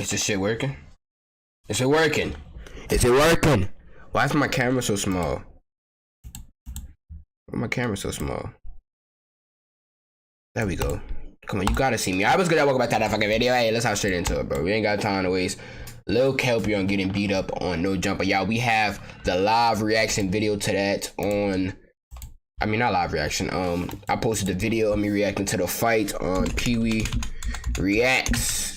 Is this shit working? Is it working? Is it working? Why is my camera so small? Why my camera so small? There we go. Come on, you gotta see me. I was gonna welcome back to that fucking video. Hey, let's hop straight into it, bro. We ain't got time to waste. Lil Kelpy on getting beat up on No Jumper. Y'all, we have the live reaction video to that on... I mean, not live reaction. I posted the video of me reacting to the fight on Peewee Reacts.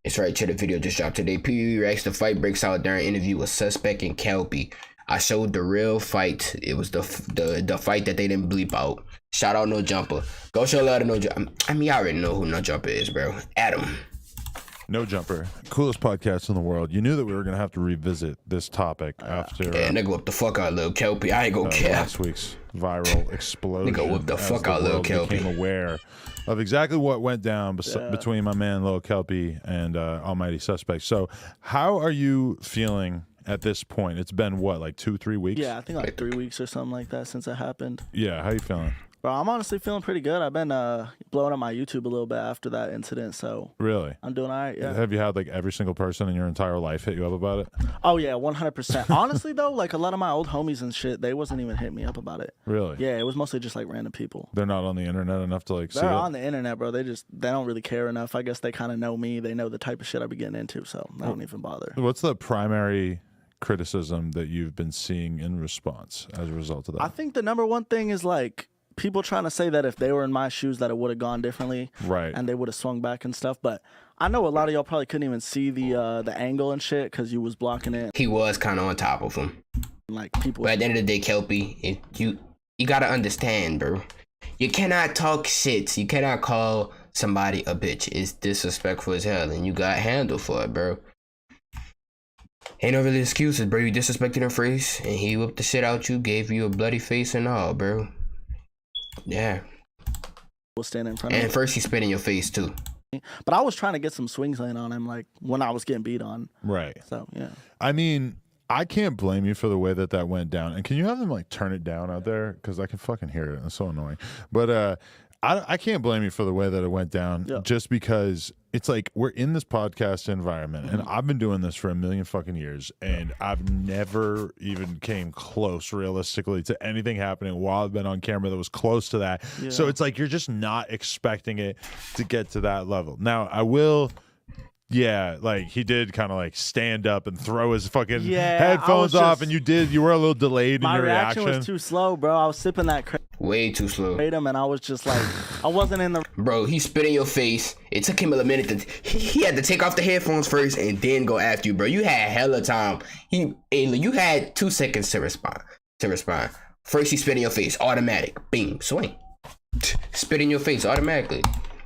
It's right here. The video just dropped today. Peewee Reacts. The fight breaks out during an interview with Suspect and Kelpy. I showed the real fight. It was the fight that they didn't bleep out. Shout out No Jumper. Go show love to No Jumper. I mean, I already know who No Jumper is, bro. Adam. No Jumper, coolest podcast in the world. You knew that we were gonna have to revisit this topic after. Yeah, nigga whip the fuck out Lil Kelpy. I ain't gonna care. Last week's viral explosion. Nigga whip the fuck out Lil Kelpy. Became aware of exactly what went down between my man Lil Kelpy and Almighty Suspect. So, how are you feeling at this point? It's been what, like 2-3 weeks? Yeah, I think like 3 weeks or something like that since it happened. Yeah, how you feeling? Bro, I'm honestly feeling pretty good. I've been blowing up my YouTube a little bit after that incident, so really, I'm doing all right. Yeah. Have you had like every single person in your entire life hit you up about it? Oh yeah, 100%. Honestly though, like a lot of my old homies and shit, they wasn't even hitting me up about it. Really? Yeah, it was mostly just like random people. They're not on the internet enough to like see it? They're on the internet, bro. They don't really care enough. I guess they kind of know me. They know the type of shit I be getting into, so I don't even bother. What's the primary criticism that you've been seeing in response as a result of that? I think the number one thing is like people trying to say that if they were in my shoes that it would have gone differently, right? And they would have swung back and stuff. But I know a lot of y'all probably couldn't even see the angle and shit because you was blocking it. He was kind of on top of him. Like people. But at the end of the day, Kelpy, you gotta understand, bro. You cannot talk shit. You cannot call somebody a bitch. It's disrespectful as hell, and you got handled for it, bro. Ain't no really excuses, bro. You disrespected him first, and he whipped the shit out you, gave you a bloody face and all, bro. Yeah. We'll stand in front of him. And first he spit in your face too. But I was trying to get some swings in on him, like when I was getting beat on. Right. So yeah. I mean, I can't blame you for the way that went down. And can you have them like turn it down out there? Because I can fucking hear it. It's so annoying. But I can't blame you for the way that it went down. Yeah. Just because it's like we're in this podcast environment, and I've been doing this for a million fucking years, and I've never even came close realistically to anything happening while I've been on camera that was close to that. Yeah. So it's like you're just not expecting it to get to that level. Now I will. Yeah, like he did kind of like stand up and throw his fucking headphones off, and you were a little delayed in your reaction. My reaction was too slow, bro. I was sipping that way too slow. And I was just like, I wasn't in the... Bro, he spit in your face. It took him a minute to... He had to take off the headphones first and then go after you, bro. You had hella time. You had 2 seconds to respond. First, he spit in your face. Automatic. Bing. Swing. Spit in your face automatically.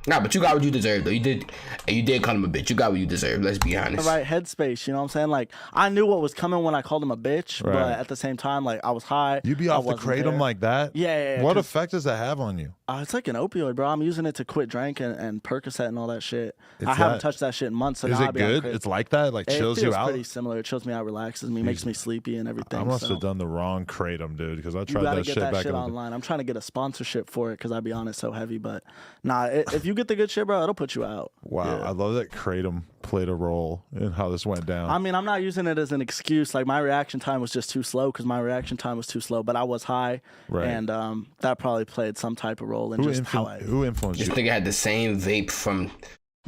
Nah, but you got what you deserve, though. You did call him a bitch. You got what you deserve. Let's be honest. The right headspace, you know what I'm saying? Like, I knew what was coming when I called him a bitch, right. But at the same time, like, I was high. You be off the kratom like that? Yeah. What effect does that have on you? It's like an opioid, bro. I'm using it to quit drink and Percocet and all that shit. I haven't touched that shit in months. So is it good? It's like that? Like, chills you out? It's pretty similar. It chills me out, relaxes me, makes me sleepy and everything. I must have done the wrong kratom, dude, because I tried that shit back in the day. You gotta get that shit online. I'm trying to get a sponsorship for it because, I'll be honest, so heavy. But, nah, if you get the good shit, bro, it'll put you out. Wow, yeah. I love that kratom played a role in how this went down. I mean, I'm not using it as an excuse. Like, my reaction time was just too slow because my reaction time was too slow, but I was high, right. And that probably played some type of role in just how I... Who influenced you? This nigga had the same vape from...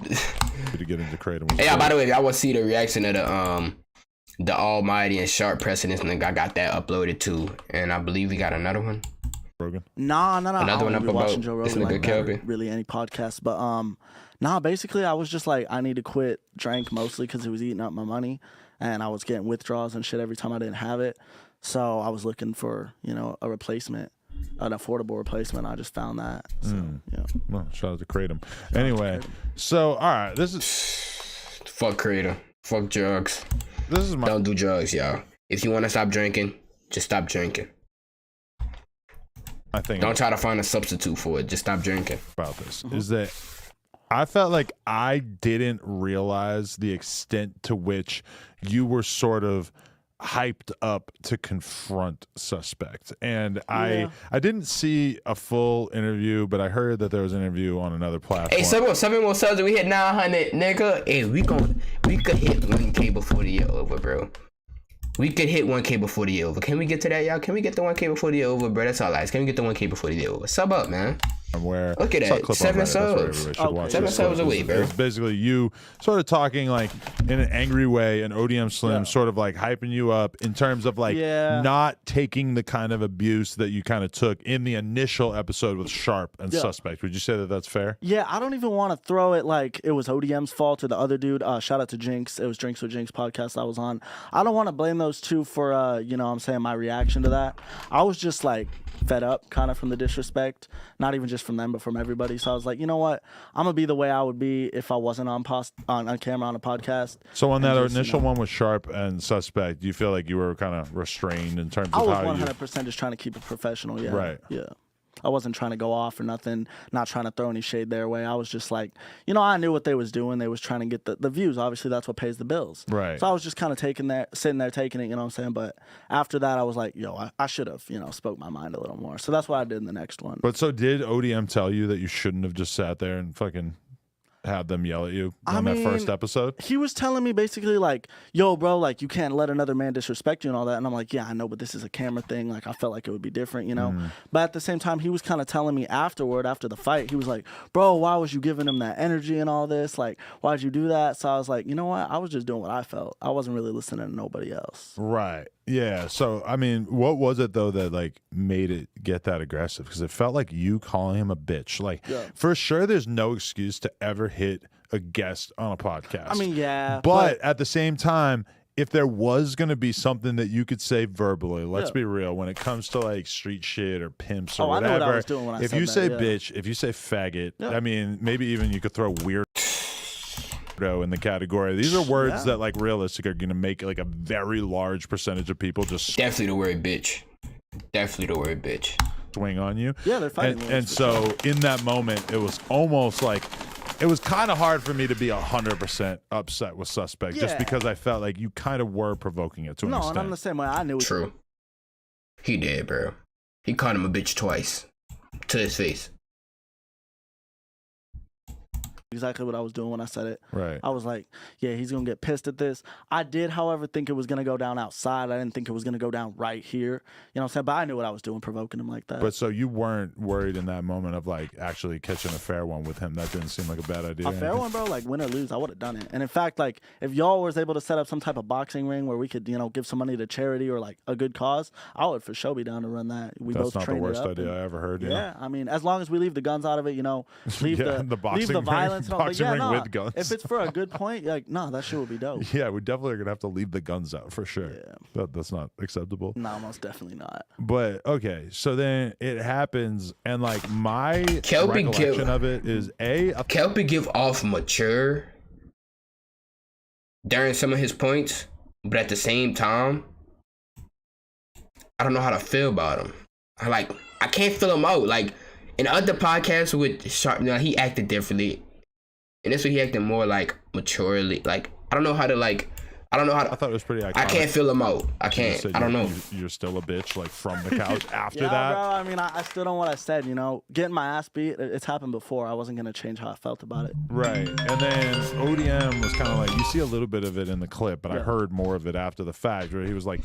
to get into kratom. Yeah, by the way, I want to see the reaction of the Almighty and Sharp pressing this nigga. I got that uploaded too, and I believe we got another one. Rogan? Nah. Another one up about Joe Rogan, this nigga like Kelpy. Really any podcast, but nah. Basically, I was just like, I need to quit drink mostly because it was eating up my money, and I was getting withdrawals and shit every time I didn't have it. So I was looking for a replacement, an affordable replacement. I just found that. So yeah. Well, shout out to kratom. Anyway, so all right, this is fuck kratom, fuck drugs. Don't do drugs, y'all. If you want to stop drinking, just stop drinking. Don't try to find a substitute for it. Just stop drinking. About this is that I felt like I didn't realize the extent to which you were sort of, hyped up to confront Suspect. And I didn't see a full interview, but I heard that there was an interview on another platform. Hey, 7 more subs and we hit 900, nigga. Hey, we could hit 1K before the year over, bro. We could hit 1K before the year over. Can we get to that, y'all? Can we get the 1K before the year over, bro? That's all I ask. Can we get the 1K before the year over? Sub up, man. Where look at that, 7 subs. 7 subs away, bro. It's basically you sort of talking like in an angry way, and ODM Slim sort of like hyping you up in terms of like not taking the kind of abuse that you kind of took in the initial episode with Sharp and Suspect. Would you say that that's fair? Yeah, I don't even want to throw it like it was ODM's fault or the other dude. Shout out to Jinx. It was Drinks with Jinx podcast I was on. I don't want to blame those two for you know what I'm saying, my reaction to that. I was just like fed up kind of from the disrespect, not even just from them but from everybody. So I was like, you know what, I'm gonna be the way I would be if I wasn't on camera on a podcast. So on that initial one with Sharp and Suspect, do you feel like you were kind of restrained in terms of how I was 100% just trying to keep it professional. Yeah. I wasn't trying to go off or nothing, not trying to throw any shade their way. I was just like, you know, I knew what they was doing. They was trying to get the views. Obviously, that's what pays the bills. Right. So I was just kind of sitting there taking it, you know what I'm saying? But after that, I was like, yo, I should have, you know, spoke my mind a little more. So that's what I did in the next one. But so did ODM tell you that you shouldn't have just sat there and fucking had them yell at you on that first episode? He was telling me basically like, yo, bro, like you can't let another man disrespect you and all that. And I'm like, yeah, I know, but this is a camera thing. Like I felt like it would be different, you know? But at the same time, he was kind of telling me after the fight, he was like, bro, why was you giving him that energy and all this? Like, why'd you do that? So I was like, you know what? I was just doing what I felt. I wasn't really listening to nobody else. Right. Yeah. So, I mean, what was it, though, that, like, made it get that aggressive? Because it felt like you calling him a bitch. Like, for sure, there's no excuse to ever hit a guest on a podcast. I mean, yeah. But at the same time, if there was going to be something that you could say verbally, let's be real, when it comes to, like, street shit or pimps or whatever. I know what I was doing when I said if you say that, bitch, if you say faggot, I mean, maybe even you could throw weird in the category. These are words that like realistic are gonna make like a very large percentage of people just definitely the word bitch. Definitely the word bitch. Swing on you. Yeah, they're fighting. And so in that moment, it was almost like it was kind of hard for me to be 100% upset with Suspect just because I felt like you kind of were provoking it to an extent. No, and I'm the same way. I knew it. True. He did, bro. He called him a bitch twice to his face. Exactly what I was doing when I said it. Right. I was like, yeah, he's going to get pissed at this. I did, however, think it was going to go down outside. I didn't think it was going to go down right here. You know what I'm saying? But I knew what I was doing, provoking him like that. But so you weren't worried in that moment of like actually catching a fair one with him? That didn't seem like a bad idea. A fair one, bro? Like win or lose, I would have done it. And in fact, like if y'all was able to set up some type of boxing ring where we could, you know, give some money to charity or like a good cause, I would for sure be down to run that. That's not the worst idea I ever heard. Yeah, I mean, as long as we leave the guns out of it, you know, leave the violence and all. But yeah, no, guns. If it's for a good point, like, nah, that shit would be dope. Yeah, we definitely are gonna have to leave the guns out for sure. Yeah, that's not acceptable. No, most definitely not. But okay, so then it happens, and like my recollection of it is Kelpy give off mature during some of his points, but at the same time, I don't know how to feel about him. I can't feel him out. Like in other podcasts with Sharp, you know, he acted differently. And this way he acted more like maturely. Like I don't know how to I thought it was pretty iconic. I can't feel him out. I can't. I don't know. You're still a bitch, like from the couch after that. Bro, I mean, I still don't know what I said, you know. Getting my ass beat, it's happened before. I wasn't gonna change how I felt about it. Right. And then ODM was kind of like, you see a little bit of it in the clip, but I heard more of it after the fact, where he was like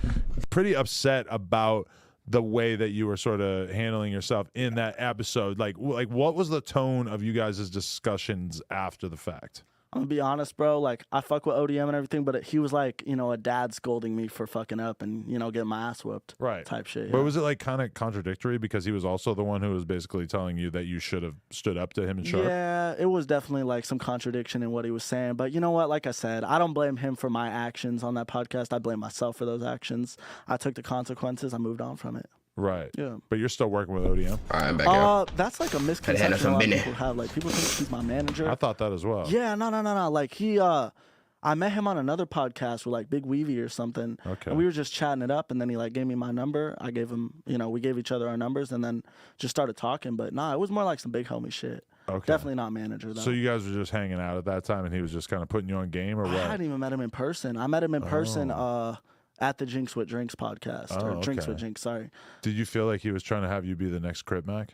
pretty upset about the way that you were sort of handling yourself in that episode. Like what was the tone of you guys' discussions after the fact? I'm gonna be honest, bro. Like, I fuck with ODM and everything, but he was like, you know, a dad scolding me for fucking up and, you know, getting my ass whooped. Right. Type shit. But was it like kind of contradictory because he was also the one who was basically telling you that you should have stood up to him and Sharp? Yeah, it was definitely like some contradiction in what he was saying. But you know what? Like I said, I don't blame him for my actions on that podcast. I blame myself for those actions. I took the consequences. I moved on from it. Right. Yeah. But you're still working with ODM? All right, I'm back out. That's like a misconception a lot of people have. Like, people think he's my manager. I thought that as well. Yeah, no. Like, I met him on another podcast with like Big Weavy or something. Okay. And we were just chatting it up, and then he like gave me my number. I gave him, you know, we gave each other our numbers, and then just started talking. But nah, it was more like some big homie shit. Okay. Definitely not manager though. So you guys were just hanging out at that time, and he was just kind of putting you on game, or what? I hadn't even met him in person. I met him in person At the Jinx with Drinks podcast, or Drinks with Jinx. Sorry. Did you feel like he was trying to have you be the next Crip Mac?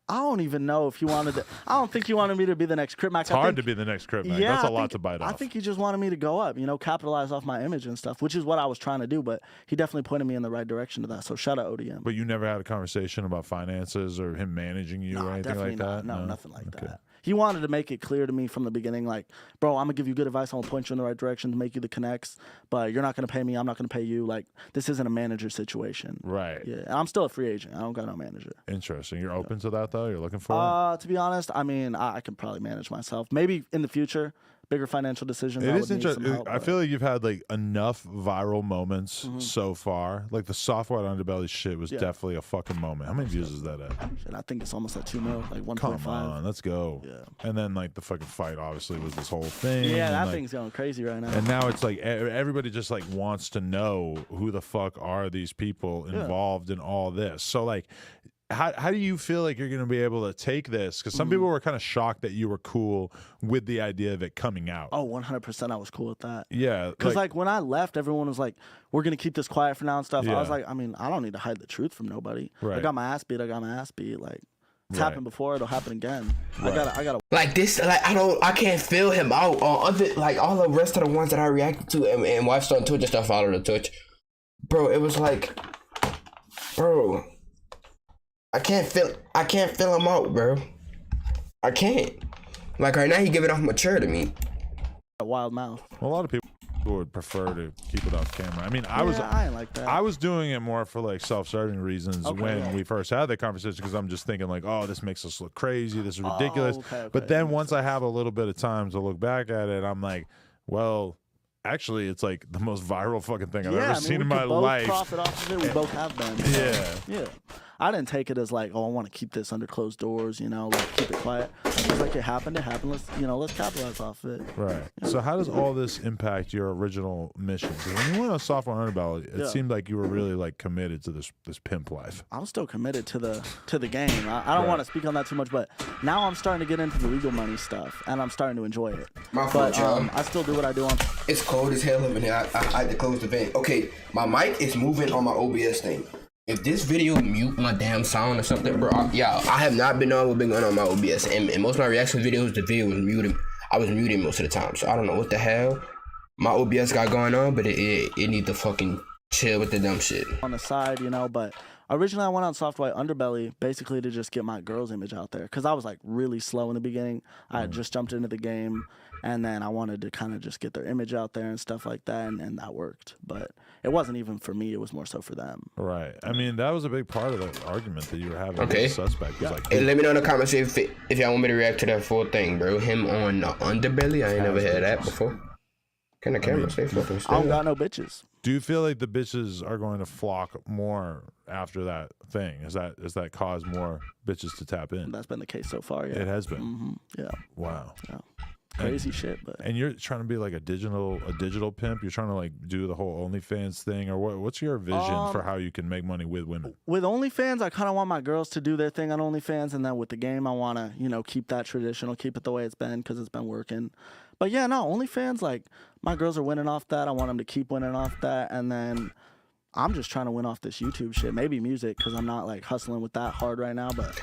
I don't even know if he wanted to. I don't think he wanted me to be the next Crip Mac. It's hard to be the next Crip Mac. Yeah, that's a lot to bite off. I think he just wanted me to go up, capitalize off my image and stuff, which is what I was trying to do. But he definitely pointed me in the right direction to that. So shout out ODM. But you never had a conversation about finances or him managing you or anything like that? No, nothing like that. He wanted to make it clear to me from the beginning, like, bro, I'm going to give you good advice. I'm going to point you in the right direction to make you the connects, but you're not going to pay me. I'm not going to pay you. Like, this isn't a manager situation. Right. Yeah. And I'm still a free agent. I don't got no manager. Interesting. You're open to that, though? You're looking for it? To be honest, I mean, I can probably manage myself. Maybe in the future, bigger financial decisions. It is interesting. I feel like you've had like enough viral moments so far. Like the soft white underbelly shit was definitely a fucking moment. How many views is that at? Shit, I think it's almost at 2 mil, like 1.5. Come on, let's go. Yeah. And then like the fucking fight obviously was this whole thing. Yeah, that like, thing's going crazy right now. And now it's like everybody just like wants to know who the fuck are these people involved in all this. So like, how do you feel like you're going to be able to take this? Because some people were kind of shocked that you were cool with the idea of it coming out. Oh, 100% I was cool with that. Yeah. Because like when I left, everyone was like, we're going to keep this quiet for now and stuff. I was like, I mean, I don't need to hide the truth from nobody. Right. I got my ass beat. Like, it's happened before. It'll happen again. Right. I gotta. Like this, like I can't feel him out on other, like all the rest of the ones that I reacted to and watched on Twitch and stuff, followed on Twitch. Bro, it was like, bro, I can't feel him out, bro. I can't. Like right now, he giving off mature to me. A wild mouth. Well, a lot of people would prefer to keep it off camera. I mean, I ain't like that. I was doing it more for like self-serving reasons when we first had that conversation, because I'm just thinking like, oh, this makes us look crazy. This is ridiculous. But then once I have a little bit of time to look back at it, I'm like, well, actually, it's like the most viral fucking thing I've ever seen in my life. Profit off of it. We both have been. Yeah. I didn't take it as like, oh, I want to keep this under closed doors, like keep it quiet. I was like, it happened. Let's capitalize off of it. Right. So how does all this impact your original mission? Because when you went on Soft 100 Ballot, it seemed like you were really like committed to this pimp life. I'm still committed to the game. I don't want to speak on that too much, but now I'm starting to get into the legal money stuff, and I'm starting to enjoy it. My fault, y'all. I still do what I do on. It's cold as hell over here. I had to close the vent. Okay, my mic is moving on my OBS thing. If this video mute my damn sound or something, bro, I have not been on what's been going on my OBS, and most of my reaction videos, the video was muted. I was muted most of the time, so I don't know what the hell my OBS got going on, but it need to fucking chill with the dumb shit. On the side, but originally I went on Soft White Underbelly basically to just get my girl's image out there, because I was like really slow in the beginning. I had just jumped into the game, and then I wanted to kind of just get their image out there and stuff like that, and that worked. But it wasn't even for me, it was more so for them. Right. I mean, that was a big part of the argument that you were having with the suspect. Was like, hey, let me know in the comments if y'all want me to react to that full thing, bro. Him on the Underbelly, I ain't never had that before. Can the camera stay fucking still? I don't got no bitches. Do you feel like the bitches are going to flock more after that thing? Does that cause more bitches to tap in? That's been the case so far, yeah. It has been? Yeah. Wow. Yeah. Crazy shit, but. And you're trying to be like a digital pimp? You're trying to like do the whole OnlyFans thing? Or what's your vision for how you can make money with women? With OnlyFans, I kind of want my girls to do their thing on OnlyFans, and then with the game, I want to, keep that traditional, keep it the way it's been, because it's been working. But yeah, no, OnlyFans, like, my girls are winning off that. I want them to keep winning off that. And then I'm just trying to win off this YouTube shit. Maybe music, because I'm not, like, hustling with that hard right now. But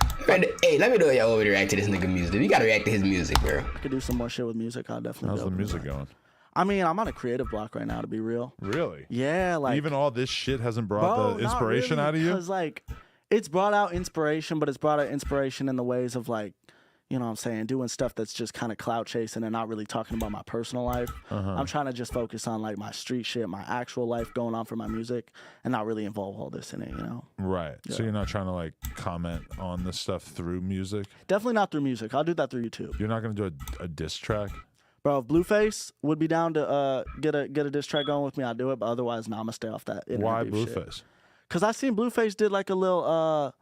hey, let me know y'all over to react to this nigga music. You got to react to his music, bro. I could do some more shit with music. I'll definitely How's the music going? I mean, I'm on a creative block right now, to be real. Really? Yeah, like. Even all this shit hasn't brought the inspiration out of you? Because, like, it's brought out inspiration, but it's brought out inspiration in the ways of, like, you know what I'm saying, doing stuff that's just kind of clout chasing and not really talking about my personal life. I'm trying to just focus on like my street shit, my actual life going on for my music, and not really involve all this in it, Right. Yeah. So you're not trying to like comment on this stuff through music? Definitely not through music. I'll do that through YouTube. You're not going to do a diss track? Bro, if Blueface would be down to get a diss track going with me, I'd do it. But otherwise, nah, I'm going to stay off that. Why Blueface? Because I seen Blueface did like a little...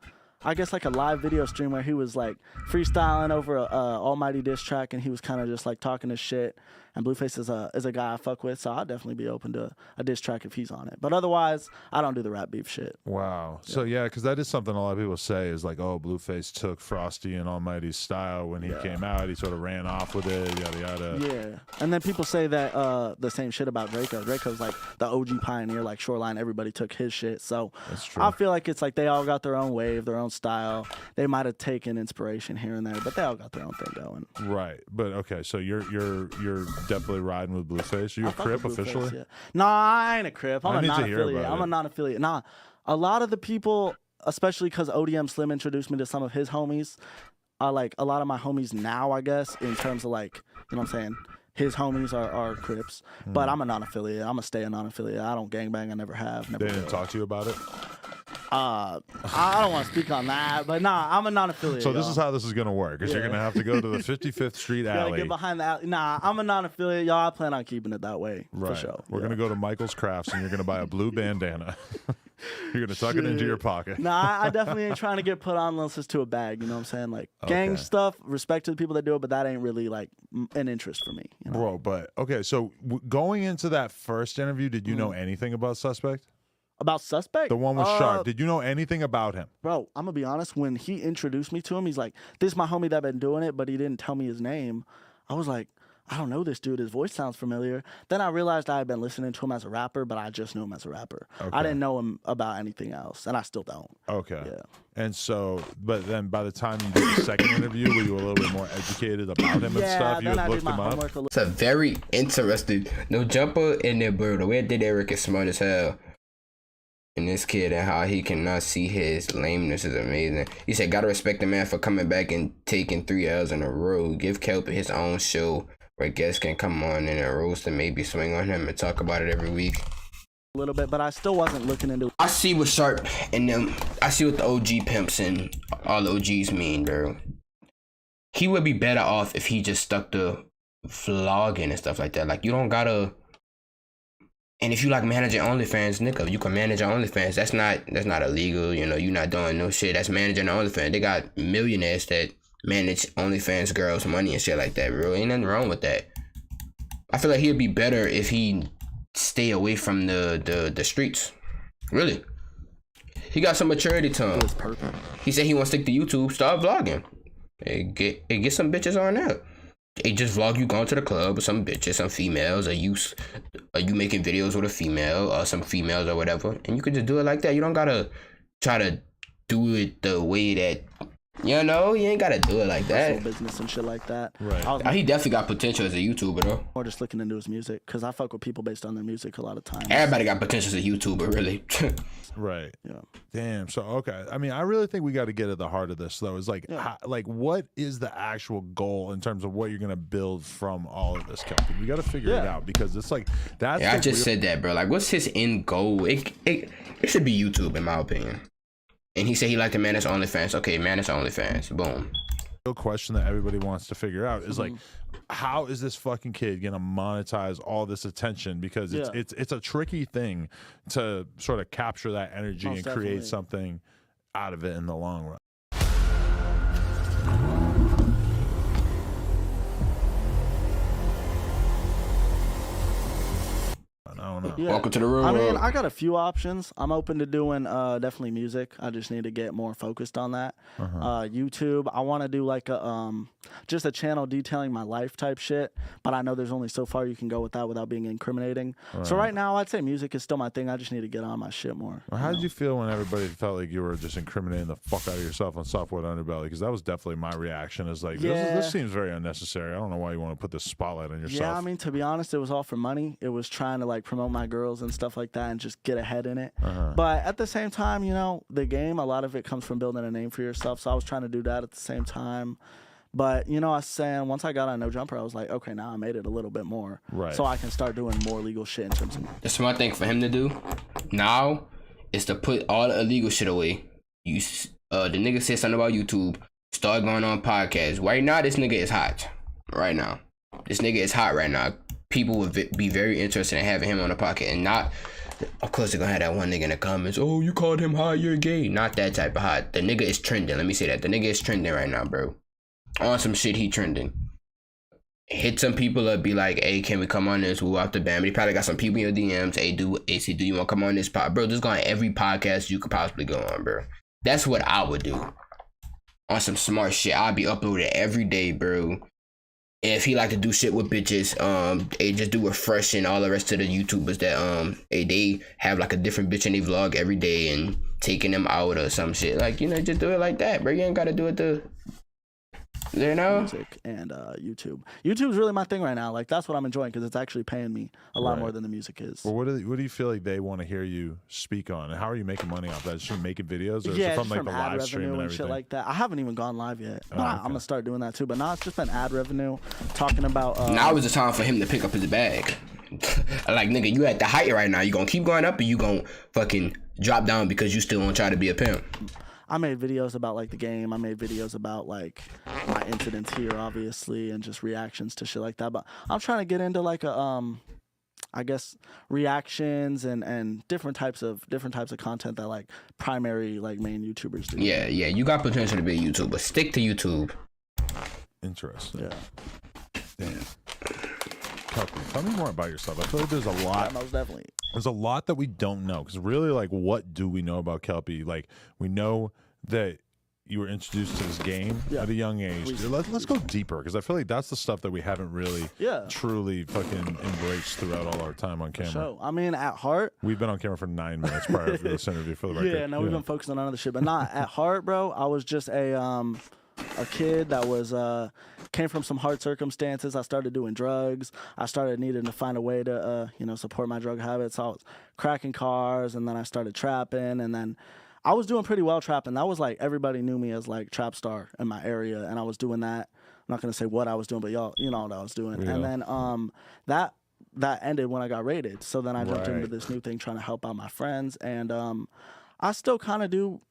I guess like a live video stream where he was like freestyling over a Almighty diss track, and he was kind of just like talking his shit. And Blueface is a guy I fuck with, so I'll definitely be open to a diss track if he's on it. But otherwise, I don't do the rap beef shit. Wow. So yeah, because that is something a lot of people say is like, oh, Blueface took Frosty and Almighty's style when he came out. He sort of ran off with it, yada yada. Yeah. And then people say that the same shit about Draco. Draco's like the OG pioneer, like Shoreline. Everybody took his shit. So That's true. I feel like it's like they all got their own wave, their own style. They might have taken inspiration here and there, but they all got their own thing going. Right. But okay, so you're definitely riding with Blueface. Are you a Crip officially? Yeah. Nah, I ain't a Crip. I'm a non-affiliate. I'm a non-affiliate. Nah, a lot of the people, especially because ODM Slim introduced me to some of his homies, are like a lot of my homies now, I guess, in terms of like, you know what I'm saying? His homies are Crips, but I'm a non-affiliate. I'm gonna stay a non-affiliate. I don't gangbang. I never have. Never They didn't talk to you about it? I don't want to speak on that, but nah, I'm a non-affiliate. So this is how this is gonna work. Is you're gonna have to go to the 55th Street alley. Get behind the alley. Nah, I'm a non-affiliate, y'all. I plan on keeping it that way for sure. We're gonna go to Michael's Crafts and you're gonna buy a blue bandana. You're gonna tuck it into your pocket. Nah, I definitely ain't trying to get put on unless it's to a bag. You know what I'm saying? Like gang stuff, respect to the people that do it, but that ain't really like an interest for me. You know? Bro, but okay. So going into that first interview, did you know anything about Suspect? About Suspect? The one with Sharp. Did you know anything about him? Bro, I'm gonna be honest. When he introduced me to him, he's like, "This is my homie that been doing it," but he didn't tell me his name. I was like, I don't know this dude. His voice sounds familiar. Then I realized I had been listening to him as a rapper, but I just knew him as a rapper. Okay. I didn't know him about anything else, and I still don't. Okay. Yeah. And so, but then by the time you did the second interview, were you a little bit more educated about him and stuff? You had looked him up? It's a very interesting. No Jumper and then bro. The way they did Eric is smart as hell. And this kid and how he cannot see his lameness is amazing. He said, gotta respect the man for coming back and taking 3 L's in a row. Give Kelpy his own show where guests can come on and a roast and maybe swing on him and talk about it every week. A little bit, but I still wasn't looking into. I see what Sharp and them. I see what the OG pimps and all the OGs mean, bro. He would be better off if he just stuck to vlogging and stuff like that. Like, you don't gotta. And if you like managing OnlyFans, nigga, you can manage your OnlyFans. That's not illegal. You know, you're not doing no shit. That's managing OnlyFans. They got millionaires that manage OnlyFans girls' money and shit like that, bro. Ain't nothing wrong with that. I feel like he'd be better if he stay away from the streets. Really. He got some maturity to him. He said he wants to stick to YouTube. Start vlogging. Hey, get some bitches on there. They just vlog you going to the club with some bitches, some females, or you making videos with a female or some females or whatever, and you could just do it like that. You don't gotta try to do it the way that, you know, you ain't gotta do it like that. Business and shit like that. Right. He definitely got potential as a YouTuber though. Or just looking into his music, because I fuck with people based on their music a lot of times. Everybody got potential as a YouTuber, really. Right. Yeah. Damn. So okay. I mean, I really think we got to get at the heart of this, though. Is like, like, what is the actual goal in terms of what you're gonna build from all of this, Kelpy? We got to figure it out, because it's like that's. Yeah, I just said that, bro. Like, what's his end goal? It should be YouTube, in my opinion. And he said he liked to manage OnlyFans. Okay, manage OnlyFans. Boom. The question that everybody wants to figure out is like, how is this fucking kid gonna monetize all this attention? Because it's a tricky thing to sort of capture that energy and create something out of it in the long run. I don't know. Yeah. Welcome to the room. I mean, I got a few options. I'm open to doing definitely music. I just need to get more focused on that. YouTube. I want to do like a just a channel detailing my life type shit. But I know there's only so far you can go with that without being incriminating. So right now, I'd say music is still my thing. I just need to get on my shit more. Well, how did you feel when everybody felt like you were just incriminating the fuck out of yourself on Softwood Underbelly? Because that was definitely my reaction. Is like, this seems very unnecessary. I don't know why you want to put this spotlight on yourself. Yeah, I mean, to be honest, it was all for money. It was trying to like promote my girls and stuff like that and just get ahead in it. But at the same time, you know, the game, a lot of it comes from building a name for yourself. So I was trying to do that at the same time. But, you know, I was saying, once I got on No Jumper, I was like, okay, now I made it a little bit more. Right. So I can start doing more legal shit in terms of... The smart thing for him to do now is to put all the illegal shit away. The nigga said something about YouTube. Start going on podcasts. Right now, this nigga is hot. Right now. This nigga is hot right now. People would be very interested in having him on the podcast and not Of course they're gonna have that one nigga in the comments. Oh, you called him hot, you're gay. Not that type of hot. The nigga is trending. Let me say that. The nigga is trending right now, bro. On some shit, he trending. Hit some people up, be like, hey, can we come on this? Woo out the band. But he probably got some people in your DMs. Hey, AC, do you want to come on this pod? Bro, just go on every podcast you could possibly go on, bro. That's what I would do. On some smart shit. I'll be uploaded every day, bro. If he like to do shit with bitches, they just do a fresh and all the rest of the YouTubers that they have like a different bitch in their vlog every day and taking them out or some shit. Like, you know, just do it like that, bro. You ain't gotta do it the music and YouTube. YouTube's really my thing right now. Like, that's what I'm enjoying because it's actually paying me a lot more than the music is. Well, what do you feel like they want to hear you speak on, and how are you making money off that? Just from making videos, or is it from like the live stream and shit like that? I haven't even gone live yet, but I'm gonna start doing that too. But now it's just been ad revenue, talking about. Now is the time for him to pick up his bag. Like, nigga, you at the height right now. You gonna keep going up, or you gonna fucking drop down because you still wanna try to be a pimp? I made videos about like the game. I made videos about like my incidents here, obviously, and just reactions to shit like that. But I'm trying to get into like a I guess reactions and different types of content that like primary like main YouTubers do. Yeah, you got potential to be a YouTuber. Stick to YouTube. Interesting. Yeah. Damn. Kelpy, tell me more about yourself. I feel like there's a lot. Yeah, most definitely. There's a lot that we don't know, because really, like, what do we know about Kelpy? Like, we know that you were introduced to this game at a young age. Let's go deeper, because I feel like that's the stuff that we haven't really truly fucking embraced throughout all our time on camera. So, I mean, at heart, we've been on camera for 9 minutes prior to this interview, for the record. Yeah, no, we've been focusing on other shit, but not at heart, bro. I was just a kid that was came from some hard circumstances. I started doing drugs. I started needing to find a way to support my drug habits. So I was cracking cars, and then I started trapping, and then I was doing pretty well trapping. That was like, everybody knew me as like trap star in my area, and I was doing that. I'm not gonna say what I was doing, but y'all, you know what I was doing. Yeah. And then that ended when I got raided. So then I jumped into this new thing, trying to help out my friends, and I still kind of do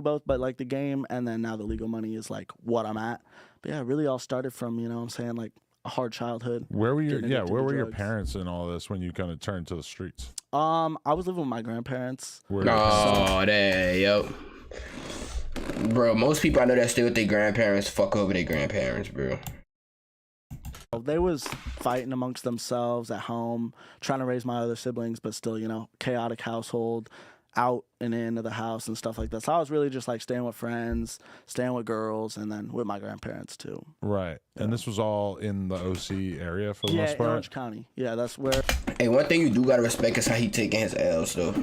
both, but like the game and then now the legal money is like what I'm at. But yeah, it really all started from, you know what I'm saying, like a hard childhood. Where were your parents in all this when you kind of turned to the streets? I was living with my grandparents. Yep. Bro, most people I know that stay with their grandparents fuck over their grandparents, bro. They was fighting amongst themselves at home, trying to raise my other siblings, but still, you know, chaotic household, out and into the house and stuff like that. So I was really just like staying with friends, staying with girls, and then with my grandparents too. Right. Yeah. And this was all in the OC area for the most part? Yeah, Orange County. Yeah, that's where. Hey, one thing you do gotta respect is how he taking his L's, though.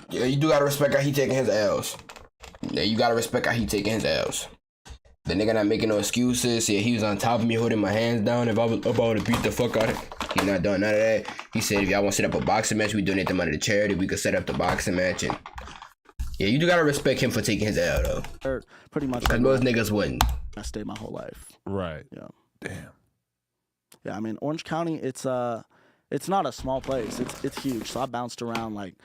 Yeah, you do gotta respect how he taking his L's. Yeah, you gotta respect how he taking his L's. The nigga not making no excuses. Yeah, he was on top of me holding my hands down. If I was about to beat the fuck out of him, he's not doing none of that. He said, if y'all want to set up a boxing match, we donate the money to charity. We could set up the boxing match. And yeah, you do gotta respect him for taking his L, though. Pretty much. Because most niggas wouldn't. I stayed my whole life. Right. Yeah. Damn. Yeah, I mean, Orange County, it's not a small place. It's huge. So I bounced around like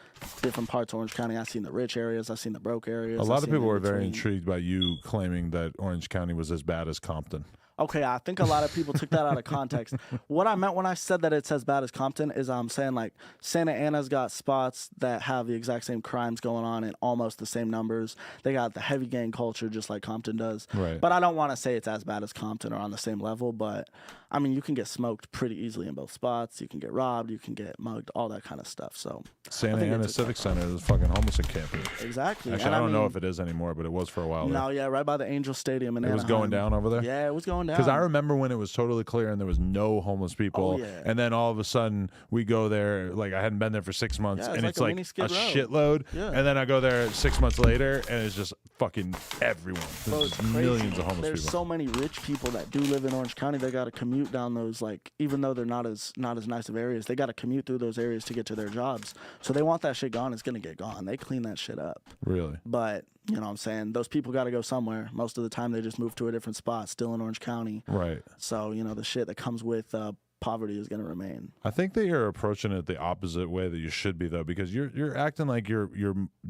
different parts of Orange County. I've seen the rich areas. I've seen the broke areas. A lot of people were very intrigued by you claiming that Orange County was as bad as Compton. Okay, I think a lot of people took that out of context. What I meant when I said that it's as bad as Compton is I'm saying like Santa Ana's got spots that have the exact same crimes going on and almost the same numbers. They got the heavy gang culture just like Compton does. Right. But I don't want to say it's as bad as Compton or on the same level, but I mean, you can get smoked pretty easily in both spots. You can get robbed, you can get mugged, all that kind of stuff. So Santa Ana Civic Center is fucking homeless encampment. Exactly. Actually, I don't know if it is anymore, but it was for a while. No, yeah, right by the Angel Stadium in Anaheim. It was going down over there? Yeah, it was going down. Because I remember when it was totally clear and there was no homeless people. Oh, yeah. And then all of a sudden we go there, like I hadn't been there for 6 months, and it's like a shitload. Yeah. And then I go there 6 months later and it's just fucking everyone. There's just millions of homeless There's people. so many rich people that do live in Orange County. They got to commute down those, like, even though they're not as nice of areas, they got to commute through those areas to get to their jobs. So they want that shit gone. It's gonna get gone. They clean that shit up. Really? But you know what I'm saying? Those people got to go somewhere. Most of the time they just move to a different spot, still in Orange County. Right. So, you know, the shit that comes with poverty is going to remain. I think that you're approaching it the opposite way that you should be, though, because you're acting like you're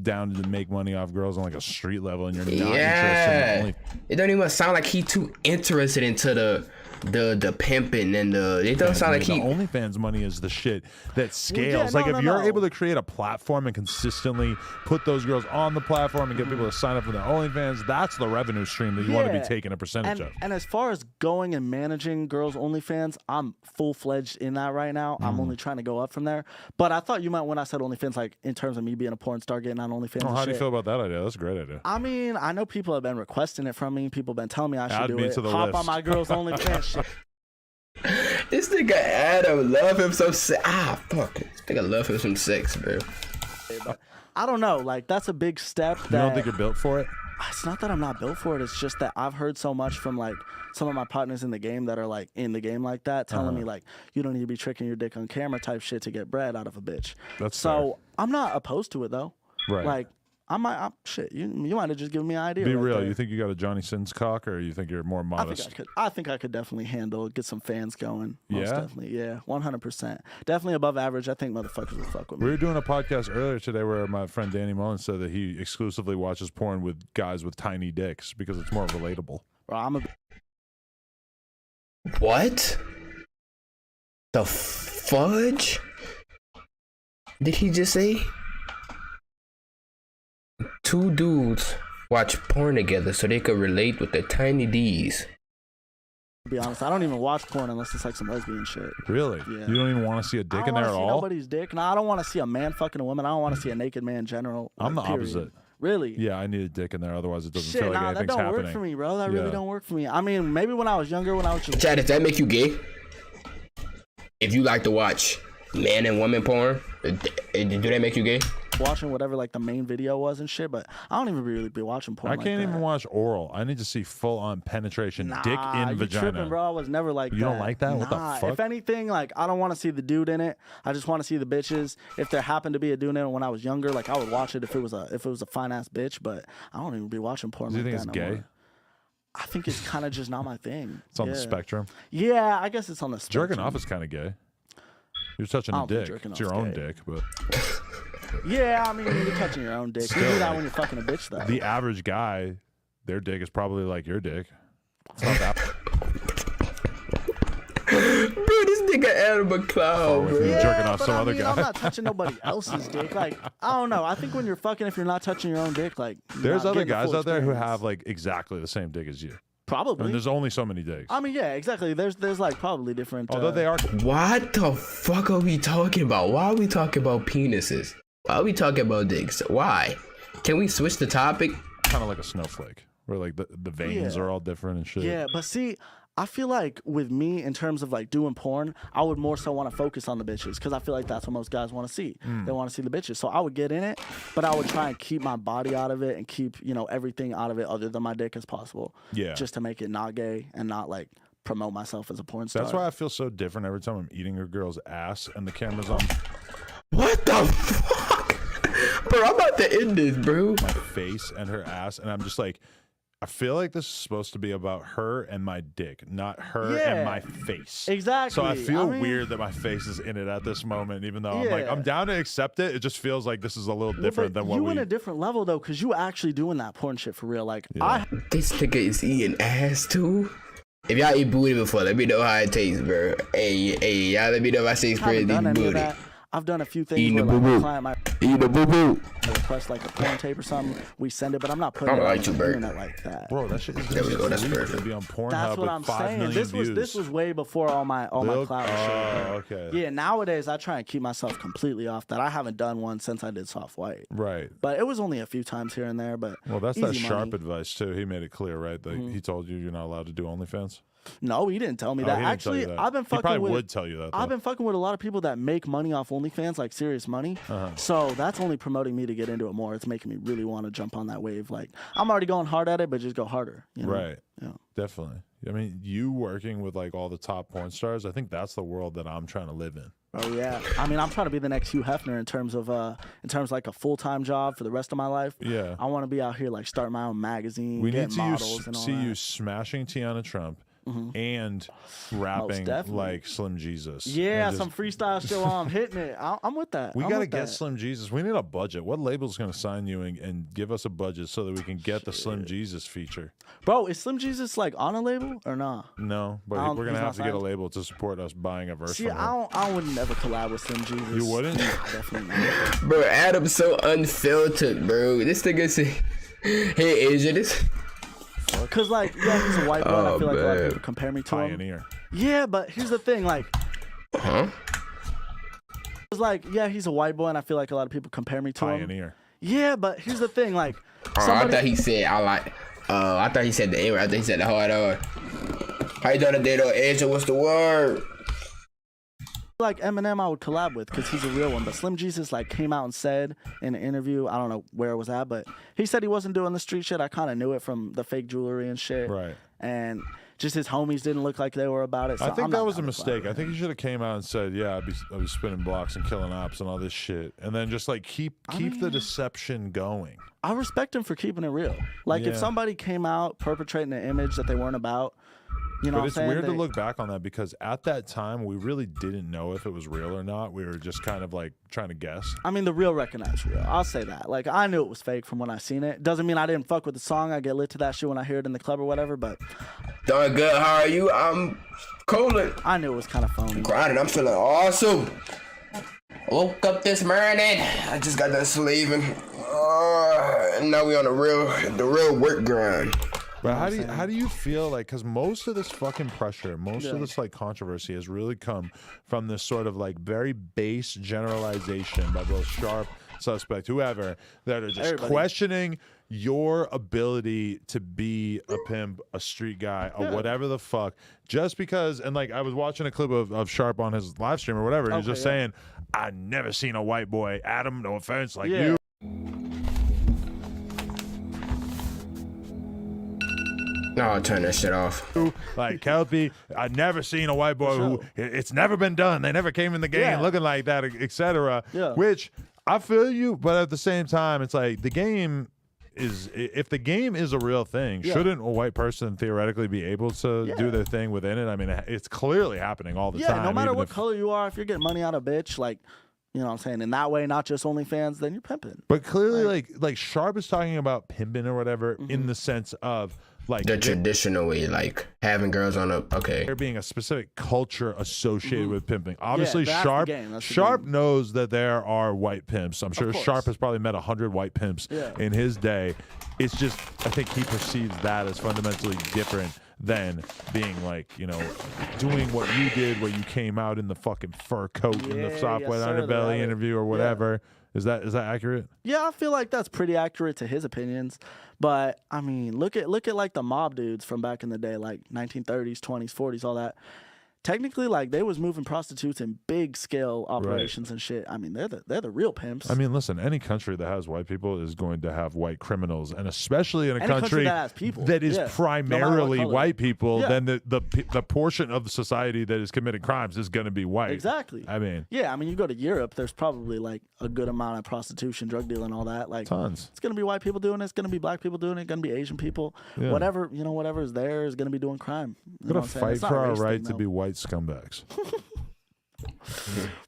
down to make money off girls on like a street level, and you're not interested in It don't even sound like he too interested into the pimping and it don't sound like the he. OnlyFans money is the shit that scales. yeah, like no, if you're no. able to create a platform and consistently put those girls on the platform and get people to sign up for their OnlyFans, that's the revenue stream that you want to be taking a percentage of. And as far as going and managing girls' OnlyFans, I'm full-fledged in that right now. I'm only trying to go up from there. But I thought you meant when I said OnlyFans, like in terms of me being a porn star getting on OnlyFans. Oh, and how do you shit. feel about that idea? That's a great idea. I mean, I know people have been requesting it from me. People have been telling me I should Add do me it. to the Hop list. on my girls' OnlyFans shit. This nigga Adam love him some sex. Fuck. This nigga love him some sex, bro. But I don't know. Like, that's a big step. You don't think you're built for it? It's not that I'm not built for it. It's just that I've heard so much from like some of my partners in the game that are like in the game like that, telling me like you don't need to be tricking your dick on camera type shit to get bread out of a bitch. That's so fair. I'm not opposed to it though. Right. Like shit. You might have just given me an idea. Be right real. there. You think you got a Johnny Sins cock, or you think you're more modest? I think I could definitely handle, get some fans going. Most Yeah? definitely. Yeah, 100%. Definitely above average. I think motherfuckers will fuck with me. We were doing a podcast earlier today where my friend Danny Mullen said that he exclusively watches porn with guys with tiny dicks because it's more relatable. Bro, I'm a What? The fudge? Did he just say? Two dudes watch porn together so they could relate with their tiny D's. to be honest. I don't even watch porn unless it's like some lesbian shit. Really? Yeah. You don't even want to see a dick in there at I don't want to see all? nobody's dick. No, I don't want to see a man fucking a woman. I don't want to see a naked man in general. I'm the like, period. opposite. Really? Yeah, I need a dick in there, otherwise it doesn't Shit, feel like nah, that anything's don't happening. work for me, bro. That Yeah. really don't work for me. I mean, maybe when I was younger, when I was just Chad, does that make you gay? If you like to watch man and woman porn, do that make you gay? watching whatever like the main video was and shit, but I don't even really be watching porn. I can't even watch oral. I need to see full on penetration, dick in you vagina. tripping, bro. I was never like that. You don't like that? Nah. What the fuck? If anything, like I don't want to see the dude in it. I just want to see the bitches. If there happened to be a dude in it when I was younger, like I would watch it if it was a fine ass bitch. But I don't even be watching porn. Do you like think that it's no gay? more. I think it's kind of just not my thing. It's on the spectrum. Yeah, I guess it's on the spectrum. Jerking off is kind of gay. You're touching I a don't think dick. jerking It's your off's own gay. dick, but Yeah, I mean you're touching your own dick. You do that when you're fucking a bitch, though. the average guy, their dick is probably like your dick. It's not that. Bro, this nigga Adam a clown, bro. Yeah. jerking off but some I other mean, guy. I'm not touching nobody else's dick. Like, I don't know. I think when you're fucking, if you're not touching your own dick, like, you're There's not other getting the guys full out there who experience. have like exactly the same dick as you. Probably. And there's only so many dicks. I mean, yeah, exactly. There's like probably different. Although they are What the fuck are we talking about? Why are we talking about penises? Why are we talking about dicks? Why? Can we switch the topic? kind of like a snowflake, where like the veins Yeah. are all different and shit. Yeah, but see, I feel like with me, in terms of like doing porn, I would more so want to focus on the bitches because I feel like that's what most guys want to see. They want to see the bitches. So I would get in it, but I would try and keep my body out of it and keep, everything out of it other than my dick as possible. Yeah. Just to make it not gay and not like promote myself as a porn star. That's why I feel so different every time I'm eating a girl's ass and the camera's on What the fuck? Bro, I'm about to end this, bro. my face and her ass, and I'm just like, I feel like this is supposed to be about her and my dick, not her Yeah. and my face. Exactly. So I feel mean, weird that my face is in it at this moment, even though I'm like, Yeah. I'm down to accept it. It just feels like this is a little Well, different but than what you we. in a different level though, because you actually doing that porn shit for real. Like Yeah. This nigga is eating ass too. If y'all eat booty before, let me know how it tastes, bro. Hey, y'all let me know if I say I experience haven't done eating any of booty. that. I've done a few things Eating where the like my boo-boo. client might Eating a boo boo. request like a porn tape or something. We send it, but I'm not putting I'm it on like the you, Bert. internet like that. Bro, that shit is There we go, that's perfect. to be on Pornhub That's what with I'm 5 saying. million This views. was way before all my clout and shit. okay. Yeah, nowadays I try and keep myself completely off that. I haven't done one since I did soft white. Right. But it was only a few times here and there. But Well, that's that easy sharp money. advice too. He made it clear, right? That he told you you're not allowed to do OnlyFans. No, he didn't tell me Oh, that. he didn't tell you Actually, that. I've been He fucking probably with. would tell you that. I've though. been fucking with a lot of people that make money off OnlyFans, like serious money. So that's only promoting me to get into it more. It's making me really want to jump on that wave. Like I'm already going hard at it, but just go harder. You know? Right. Yeah. Definitely. I mean, you working with like all the top porn stars, I think that's the world that I'm trying to live in. Oh yeah. I mean, I'm trying to be the next Hugh Hefner in terms of like a full-time job for the rest of my life. Yeah. I want to be out here like starting my own magazine, We getting need to models and all see that. you smashing Tiana Trump, and rapping like Slim Jesus. Yeah, some freestyle shit while I'm hitting it. I'm with that. We got to get Slim Jesus. We need a budget. What label's going to sign you and give us a budget so that we can get the Slim Jesus feature? Bro, is Slim Jesus like on a label or not? No, but we're going to have to get a label to support us buying a verse from him. I wouldn't ever collab with Slim Jesus. You wouldn't? Definitely not. Bro, Adam's so unfiltered, bro. This nigga say, hey, Asian, this. Cause like, yeah, he's a white boy. And I feel like a lot of people compare me to Pioneer. him. Yeah, but here's the thing, like, it's like, yeah, he's a white boy, and I feel like a lot of people compare me to Pioneer. him. Yeah, but here's the thing, like, I thought he said I thought he said the A-word. I thought he said the hard R. How you doing today, though, Asian? What's the word? Like Eminem, I would collab with because he's a real one. But Slim Jesus like came out and said in an interview, I don't know where it was at, but he said he wasn't doing the street shit. I kind of knew it from the fake jewelry and shit. Right. And just his homies didn't look like they were about it. So I think that was a mistake. I think he should have came out and said, "Yeah, I'd be spinning blocks and killing ops and all this shit," and then just like keep the deception going. I respect him for keeping it real. Like if somebody came out perpetrating an image that they weren't about. You know, but it's weird to look back on that because at that time we really didn't know if it was real or not. We were just kind of like trying to guess. I mean, the real recognized real. I'll say that. Like I knew it was fake from when I seen it. Doesn't mean I didn't fuck with the song. I get lit to that shit when I hear it in the club or whatever. But doing good. How are you? I'm cooling. I knew it was kind of phony. Grinding. I'm feeling awesome. Woke up this morning. I just got done sleeping. And now we on the real work grind. But how do you feel like, because most of this fucking pressure, most of this like controversy has really come from this sort of like very base generalization by both Sharp, Suspect, whoever, that are just questioning your ability to be a pimp, a street guy, or whatever the fuck, just because. And like I was watching a clip of Sharp on his live stream or whatever, and he's just saying, I never seen a white boy, Adam, no offense, like you. No, I'll turn that shit off. Like Kelpy, I've never seen a white boy who it's never been done. They never came in the game looking like that, etc. Which I feel you, but at the same time, it's like the game is. If the game is a real thing, shouldn't a white person theoretically be able to do their thing within it? I mean, it's clearly happening all the time. Yeah, no matter what color you are, if you're getting money out of bitch, like. You know what I'm saying? In that way, not just OnlyFans, then you're pimping. But clearly, like Sharp is talking about pimping or whatever in the sense of like the traditional way, like having girls on there being a specific culture associated with pimping. Obviously, Sharp knows that there are white pimps. I'm sure Sharp has probably met 100 white pimps in his day. It's just, I think he perceives that as fundamentally different than being like, you know, doing what you did where you came out in the fucking fur coat in the soft wet underbelly interview or whatever. Is that accurate? Yeah, I feel like that's pretty accurate to his opinions. But I mean, look at like the mob dudes from back in the day, like 1930s, 20s, 40s, all that. Technically, like they was moving prostitutes in big scale operations and shit. I mean, they're the real pimps. I mean, listen, any country that has white people is going to have white criminals, and especially in a country that is primarily white people, then the portion of the society that is committing crimes is going to be white. Exactly. I mean, I mean, you go to Europe, there's probably like a good amount of prostitution, drug dealing, all that. Like tons. It's going to be white people doing it. It's going to be black people doing it. It's going to be Asian people. Whatever is there is going to be doing crime. We're going to fight for our right to be white scumbags.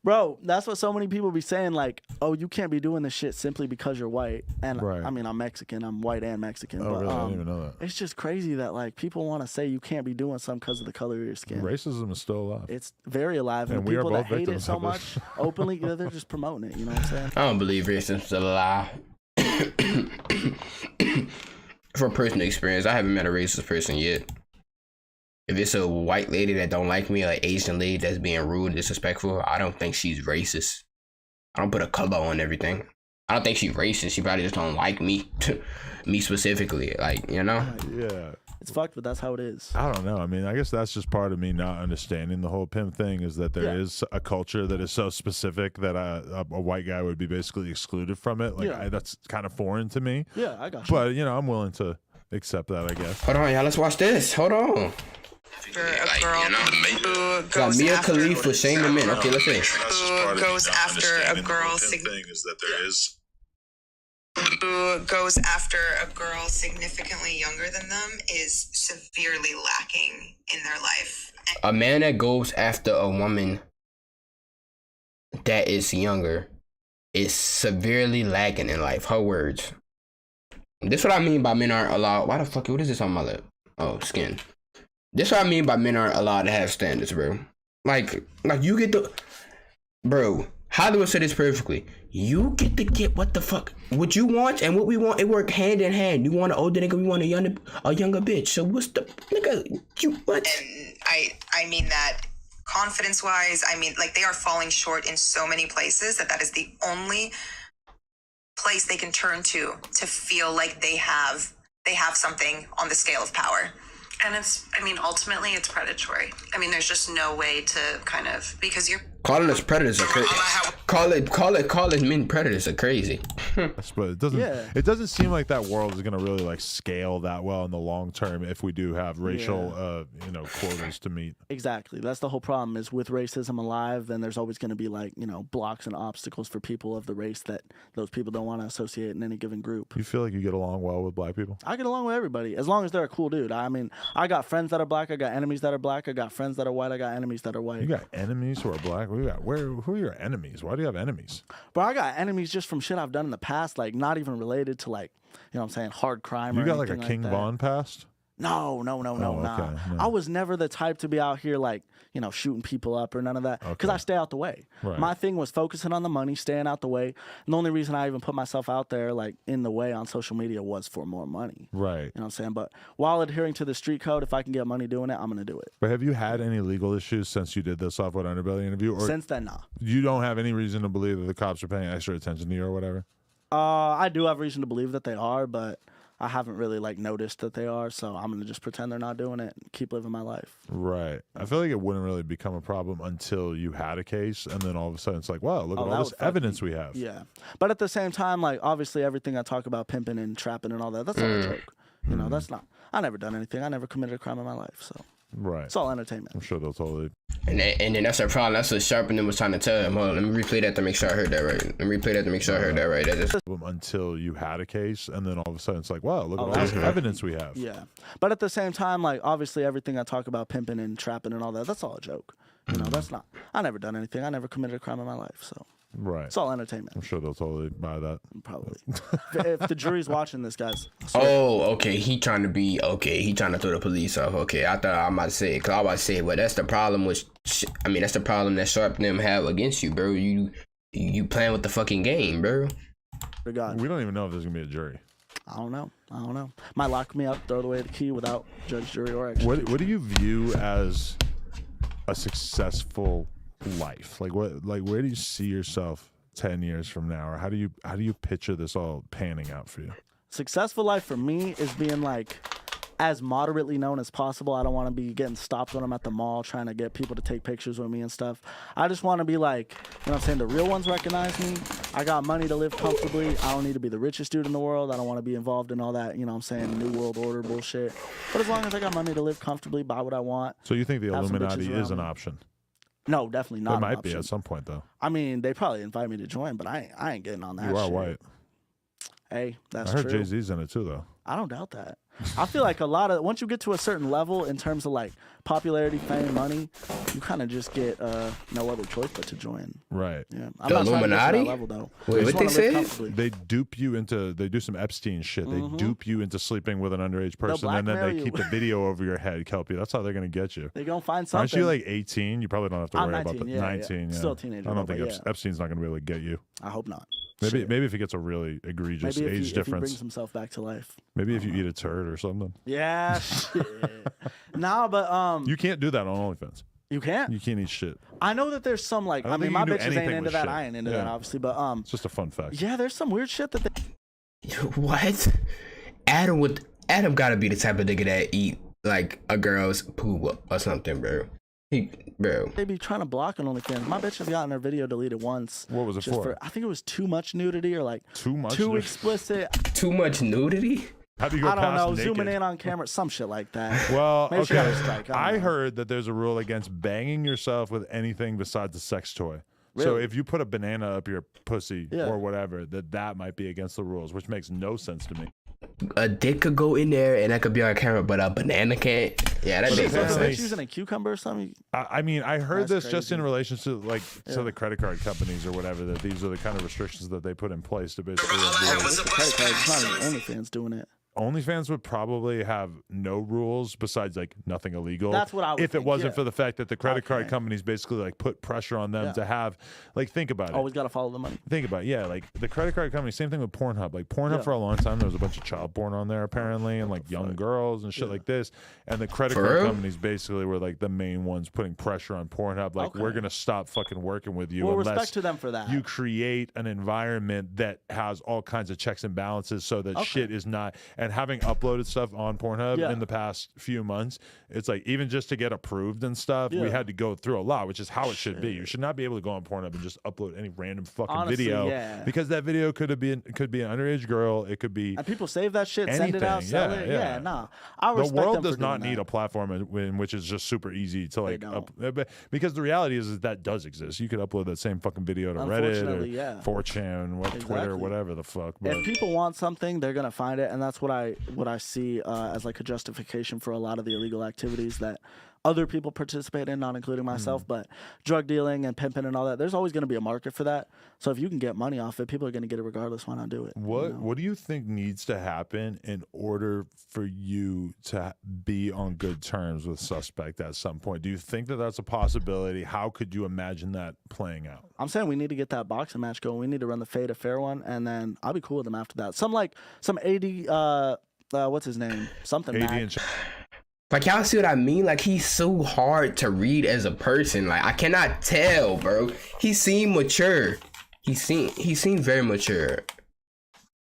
Bro, that's what so many people be saying, like, oh, you can't be doing this shit simply because you're white. And I mean, I'm Mexican, I'm white and Mexican. Oh, but, really? I didn't even know that. It's just crazy that like people want to say you can't be doing something because of the color of your skin. Racism is still alive. It's very alive, and we people are that both hate it so much openly, they're just promoting it. You know what I'm saying? I don't believe racism's still alive. From personal experience, I haven't met a racist person yet. If it's a white lady that don't like me, or an Asian lady that's being rude, disrespectful, I don't think she's racist. I don't put a color on everything. I don't think she's racist. She probably just don't like me, me specifically. Like, you know? Yeah. It's fucked, but that's how it is. I don't know. I mean, I guess that's just part of me not understanding the whole pimp thing, is that there is a culture that is so specific that a white guy would be basically excluded from it. Like, that's kind of foreign to me. Yeah, I got you. But, you know, I'm willing to accept that, I guess. Hold on, y'all. Let's watch this. Hold on. For a girl who goes Mia after Khalifa, Shame the Men. Okay, let's see. who goes after a girl. Thing is that there is who goes after a girl significantly younger than them is severely lacking in their life. A man that goes after a woman that is younger is severely lacking in life. Her words. This what I mean by men aren't allowed. Why the fuck? What is this on my lip? Oh, skin. This what I mean by men aren't allowed to have standards, bro. Like you get the, bro. Hollywood said this perfectly. You get to get what the fuck, what you want and what we want. It work hand in hand. You want an older nigga, we want a younger bitch. So what's the nigga? You what? And I mean that confidence wise. I mean, like, they are falling short in so many places that is the only place they can turn to feel like they have something on the scale of power. And ultimately it's predatory. I mean, there's just no way to kind of, because you're calling us predators are crazy. Call it men predators are crazy. But it doesn't. Yeah. It doesn't seem like that world is gonna really like scale that well in the long term if we do have racial, quotas to meet. Exactly. That's the whole problem. Is with racism alive, then there's always going to be like blocks and obstacles for people of the race that those people don't want to associate in any given group. You feel like you get along well with black people? I get along with everybody as long as they're a cool dude. I mean, I got friends that are black. I got enemies that are black. I got friends that are white. I got enemies that are white. You got enemies who are black? Who are your enemies? Why do you have enemies? Bro, I got enemies just from shit I've done in the past, like not even related to like, what I'm saying, hard crime or anything like that. You got like a King Von past? No, nah. Okay, no. I was never the type to be out here like, shooting people up or none of that because I stay out the way. Right. My thing was focusing on the money, staying out the way. And the only reason I even put myself out there like in the way on social media was for more money. Right. You know what I'm saying? But while adhering to the street code, if I can get money doing it, I'm going to do it. But have you had any legal issues since you did this Off-White Underbelly interview? Or since then, nah. You don't have any reason to believe that the cops are paying extra attention to you or whatever? I do have reason to believe that they are, but I haven't really like noticed that they are, so I'm gonna just pretend they're not doing it and keep living my life. Right. I feel like it wouldn't really become a problem until you had a case, and then all of a sudden it's like, wow, look at all this evidence we have. Yeah. But at the same time, like obviously everything I talk about pimping and trapping and all that, that's all a joke. That's not. I never done anything. I never committed a crime in my life, so. Right. It's all entertainment. I'm sure they'll totally. And then that's their problem. That's what Sharpton was trying to tell him. Hold on, let me replay that to make sure I heard that right. Until you had a case, and then all of a sudden it's like, wow, look at all this evidence we have. Yeah. But at the same time, like obviously everything I talk about pimping and trapping and all that, that's all a joke. That's not. I never done anything. I never committed a crime in my life, so. Right. It's all entertainment. I'm sure they'll totally buy that. Probably. If the jury's watching this, guys. Oh, okay. He trying to throw the police off. Okay. I thought I might say it. Because I was about to say, well, that's the problem with, that's the problem that Sharp and them have against you, bro. You playing with the fucking game, bro. We don't even know if there's going to be a jury. I don't know. Might lock me up, throw away the key without judge, jury, or execution. What do you view as a successful life? Like where do you see yourself 10 years from now, or how do you picture this all panning out for you? Successful life for me is being like as moderately known as possible. I don't want to be getting stopped when I'm at the mall trying to get people to take pictures with me and stuff. I just want to be like, the real ones recognize me. I got money to live comfortably. I don't need to be the richest dude in the world. I don't want to be involved in all that, New World Order bullshit. But as long as I got money to live comfortably, buy what I want. So you think the Illuminati is an option? No, definitely not. It might be at some point, though. I mean, they probably invite me to join, but I ain't getting on that shit. You are white. Hey, that's true. I heard Jay-Z's in it, too, though. I don't doubt that. I feel like once you get to a certain level in terms of like popularity, fame, money, you kind of just get no other choice but to join. Right. Yeah. I'm the not Illuminati? To that level, though. Wait, what they say? They dupe you into, they do some Epstein shit. They dupe you into sleeping with an underage person, and then they keep the video over your head, Kelpy. That's how they're going to get you. They're going to find something. Aren't you like 18? You probably don't have to worry 19, about that. Yeah, 19, yeah. Still a teenager. I don't think Epstein's not going to be able to get you. I hope not. Maybe if he gets a really egregious age difference. If he brings himself back to life. Maybe if you eat a turd or something. Yeah, shit. Nah, but you can't do that on OnlyFans. You can't? You can't eat shit. I know that there's some like, my bitches ain't into that. I ain't into that, obviously, but it's just a fun fact. Yeah, there's some weird shit that they. What? Adam gotta be the type of nigga that eat like a girl's poo or something, bro. They be trying to block on OnlyFans. My bitch has gotten her video deleted once. What was it for? I think it was too much nudity or like too explicit. Too much nudity? How do you go I don't know, naked? zooming in on camera, some shit like that. Well, maybe okay. I heard that there's a rule against banging yourself with anything besides a sex toy. So Really? if you put a banana up your pussy or whatever, that might be against the rules, which makes no sense to me. A dick could go in there and that could be on camera, but a banana can't. Yeah, that makes no Like sense. using a cucumber or something. I mean, I heard That's this just in crazy. relation to like to the credit card companies or whatever, that these are the kind of restrictions that they put in place to basically avoid. It's a credit card. It's not even OnlyFans doing it. OnlyFans would probably have no rules besides like nothing illegal. That's what I would if it think, wasn't yeah. for the fact that the credit card Okay. companies basically like put pressure on them to have, like, think about it. Always got to follow the money. Think about it. Yeah, like the credit card company, same thing with Pornhub. Like Pornhub for a long time, there was a bunch of child porn on there apparently, and like young girls and shit like this. And the credit For card real? companies basically were like the main ones putting pressure on Pornhub. Like, we're gonna stop fucking working with you Well, unless respect to them for that. you create an environment that has all kinds of checks and balances, so that shit is not. And having uploaded stuff on Pornhub in the past few months, it's like even just to get approved and stuff, we had to go through a lot, which is how it should be. You should not be able to go on Pornhub and just upload any random fucking video because that video could be an underage girl. It could be. And people save that shit, send it out, sell it. Yeah, nah. I respect The world them for does not doing need that. a platform in which is just super easy to like because the reality is that does exist. You could upload that same fucking video to Reddit or 4chan, Twitter, whatever the fuck. But if people want something, they're gonna find it, and that's what I see as like a justification for a lot of the illegal activities that other people participate in, not including myself. But drug dealing and pimping and all that, there's always going to be a market for that. So if you can get money off it, people are going to get it regardless. Why not do it? What do you think needs to happen in order for you to be on good terms with suspect at some point? Do you think that that's a possibility? How could you imagine that playing out? I'm saying we need to get that boxing match going. We need to run the Fade a Fair one, and then I'll be cool with them after that. Some AD, what's his name? Something. AD Mac. and Like, y'all see what I mean? Like, he's so hard to read as a person. Like, I cannot tell, bro. He seemed mature. He seemed very mature.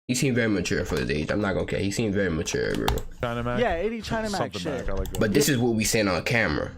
He seemed very mature for his age. I'm not gonna care. He seemed very mature, bro. China Mac? Yeah, AD China Mac Something shit. Mac. I like that. But this is what we seen on camera.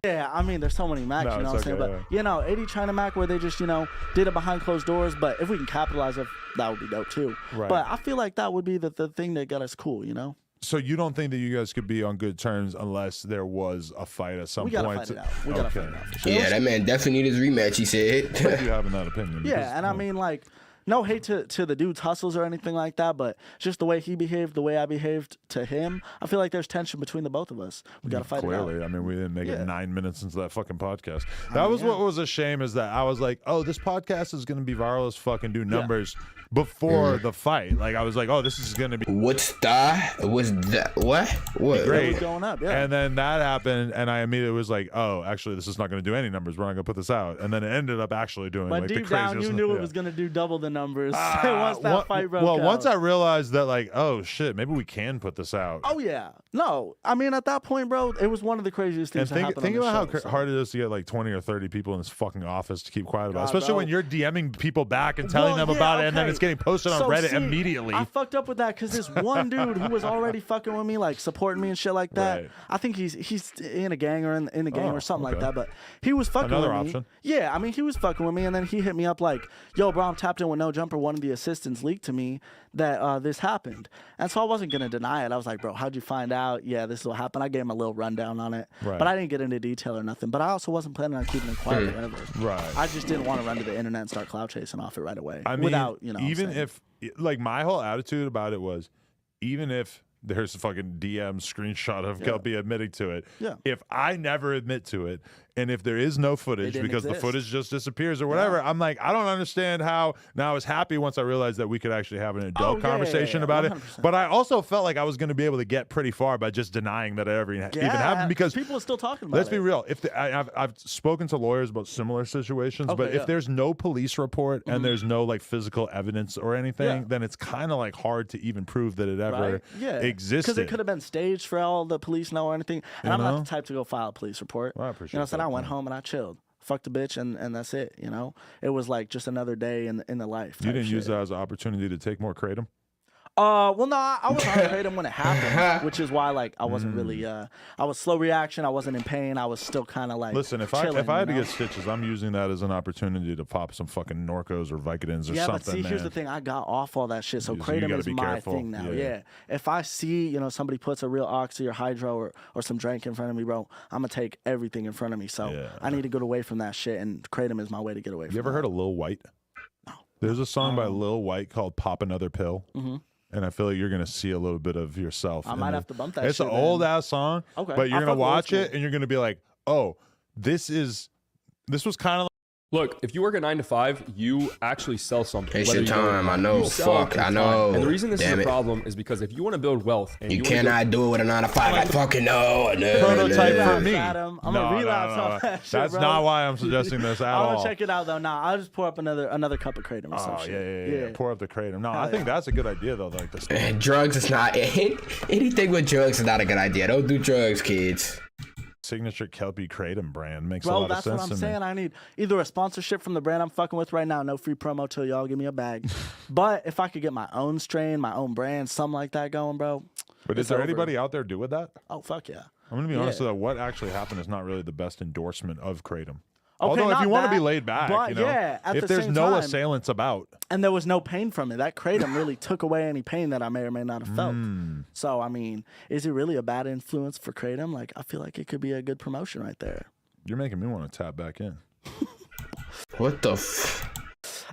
Yeah, I mean, there's so many Macs, No, you know it's what I'm saying? okay, But, you know, 80 China Mac where they just, did it behind closed doors. But if we can capitalize it, that would be dope, too. Right. But I feel like that would be the thing that got us cool, you know? So you don't think that you guys could be on good terms unless there was a fight at some We got to point? fight it out. We got to fight it out. For sure. Yeah, that man definitely need his rematch, he said. You having that opinion? Yeah, because, and I mean, like, no hate to the dude's hustles or anything like that, but just the way he behaved, the way I behaved to him, I feel like there's tension between the both of us. We got to fight clearly, it out. I mean, we didn't make it 9 minutes into that fucking podcast. Oh, That was what was a shame, is that I was like, oh, this podcast is going to be viral as fuck and do numbers before the fight. Like, I was like, oh, this is going to be What's that? What? great. It was going up, yeah. And then that happened, and I immediately was like, oh, actually, this is not going to do any numbers. We're not going to put this out. And then it ended up actually doing But like the deep craziest. down, you knew yeah. it was going to do double the numbers once that fight broke out. once I realized that, like, oh shit, maybe we can put this out. Oh, yeah. No, I mean, at that point, bro, it was one of the craziest things And that happened think on about the how show, hard it is to get like 20 or 30 people in this fucking office to keep quiet about it. God, Especially bro. when you're DMing people back and telling them Well, about it, and then okay. it's getting posted on So, Reddit see, immediately. I fucked up with that because this one dude who was already fucking with me, like supporting me and shit like that. Right. I think he's in a gang or in the gang Oh, or something like okay. that. But he was fucking Another with me. option. Yeah, I mean, he was fucking with me, and then he hit me up like, "Yo, bro, I'm tapped in with no jumper." One of the assistants leaked to me that this happened, and so I wasn't gonna deny it. I was like, "Bro, how'd you find out?" Yeah, this is what happened. I gave him a little rundown on it, Right. but I didn't get into detail or nothing. But I also wasn't planning on keeping it quiet forever. Right. I just didn't want to run to the internet and start cloud chasing off it right away. I mean, without even saying. if, like, my whole attitude about it was, even if there's a fucking DM screenshot of Kelpy admitting to it, Yeah. if I never admit to it, and if there is no footage didn't because the exist. footage just disappears or whatever, I'm like, I don't understand how. Now I was happy once I realized that we could actually have an adult conversation about it. 100%. But I also felt like I was going to be able to get pretty far by just denying that it ever even happened, because people are still talking about let's it. be real. If I've spoken to lawyers about similar situations, but Okay, if yeah. there's no police report and there's no like physical evidence or anything, Yeah. then it's kind of like hard to even prove that it ever Right? Yeah. existed. Because it could have been staged for all the police know or anything. And I'm know? not the type to go file a police report. Well, I appreciate You know what I'm saying? that, I went man. home and I chilled. Fucked the bitch and that's it, It was like just another day in the life. You type didn't use shit. that as an opportunity to take more kratom? Well, no, I was on Kratom when it happened, which is why like I wasn't really. I was slow reaction. I wasn't in pain. I was still kind of like. Listen, if I had to get stitches, I'm using that as an opportunity to pop some fucking Norcos or Vicodins or something. Yeah, but see, here's the thing. I got off all that shit, so Kratom is my thing now. Yeah. If I see somebody puts a real Oxy or Hydro or some drink in front of me, bro, I'm gonna take everything in front of me. So I need to get away from that shit, and Kratom is my way to get away from. You ever heard of Lil White? No. There's a song by Lil White called "Pop Another Pill." And I feel like you're going to see a little bit of yourself. I might have to bump that It's shit, an old-ass song, but you're going to watch it, and you're going to be like, oh, this was kind of Look, if you work a 9 to 5, you actually sell something. It's your time. I know. Fuck. I know. And the reason this is a problem is because if you want to build wealth, and you cannot do it with a 9 to 5. I fucking know. Prototype for me. I'm gonna relapse on that shit, That's bro. not why I'm suggesting this at all. I'm gonna check it out though. Nah, I'll just pour up another cup of Kratom or some shit. Yeah. Pour up the Kratom. No, I think that's a good idea though. Like this. Drugs is not anything with drugs is not a good idea. Don't do drugs, kids. Signature Kelpy Kratom brand makes a lot of sense. That's what I'm saying. I need either a sponsorship from the brand I'm fucking with right now, no free promo till y'all give me a bag. But if I could get my own strain, my own brand, something like that going, bro. But is there anybody out there doing that? Oh, fuck yeah. I'm gonna be honest with that. What actually happened is not really the best endorsement of Kratom. Okay, although if you want to be laid back, but if there's no assailants about, and there was no pain from it, that Kratom really took away any pain that I may or may not have felt. So I mean, is it really a bad influence for Kratom? Like, I feel like it could be a good promotion right there. You're making me want to tap back in. What the?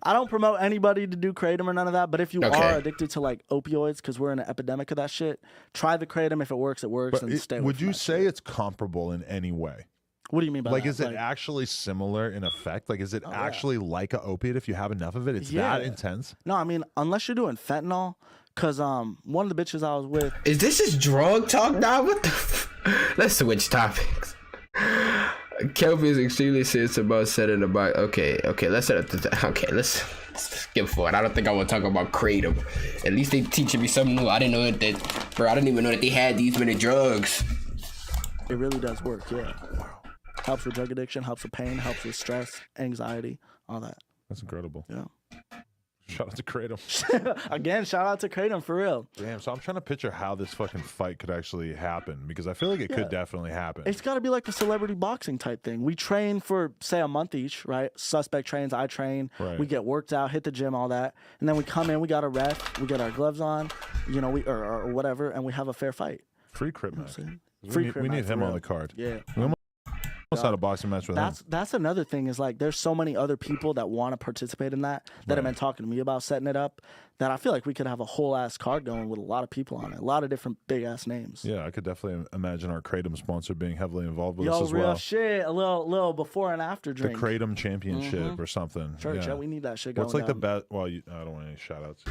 I don't promote anybody to do Kratom or none of that. But if you are addicted to like opioids, because we're in an epidemic of that shit, try the Kratom. If it works, it works. And stay. Would you say it's comparable in any way? What do you mean by that? Like, is it actually similar in effect? Like, is it actually like an opiate if you have enough of it? It's that intense? No, I mean, unless you're doing fentanyl, because one of the bitches I was with... Is this just drug talk now? What the Let's switch topics. Kelpy is extremely serious about setting the box. Okay, let's set up let's skip forward. I don't think I want to talk about Kratom. At least they teaching me something new. I didn't know I didn't even know that they had these many drugs. It really does work, yeah. Helps with drug addiction, helps with pain, helps with stress, anxiety, all that. That's incredible. Yeah. Shout out to Kratom. Again, shout out to Kratom for real. Damn, so I'm trying to picture how this fucking fight could actually happen because I feel like it could definitely happen. It's got to be like the celebrity boxing type thing. We train for, say, a month each, right? Suspect trains, I train. Right. We get worked out, hit the gym, all that. And then we come in, we got a ref, we get our gloves on, or whatever, and we have a fair fight. Free Crip Mac. We need him on the card. Yeah. Almost had a boxing match with him. That's another thing is like there's so many other people that want to participate in that have been talking to me about setting it up that I feel like we could have a whole ass card going with a lot of people on it, a lot of different big ass names. Yeah, I could definitely imagine our Kratom sponsor being heavily involved with us as real well. Shit, a little before and after drink. The Kratom Championship or something. Sure, yeah, we need that shit going. What's like the best? Well, I don't want any shout outs.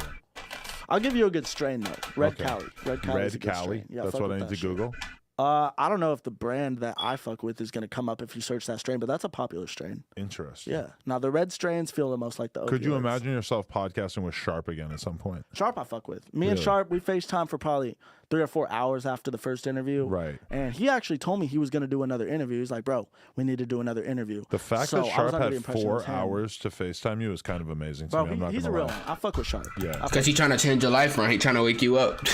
I'll give you a good strain though. Red Cali. Red Cali. Yeah, that's what I need to Google. I don't know if the brand that I fuck with is going to come up if you search that strain, but that's a popular strain. Interesting. Yeah. Now, the red strains feel the most like the opioids. Could you imagine yourself podcasting with Sharp again at some point? Sharp I fuck with. Me and Sharp, we FaceTime for probably 3 or 4 hours after the first interview. Right. And he actually told me he was going to do another interview. He's like, bro, we need to do another interview. The fact that Sharp had 4 hours to FaceTime you is kind of amazing to me. I'm not he's a real one. I fuck with Sharp. Yeah. Because he's trying to change your life, right? He's trying to wake you up.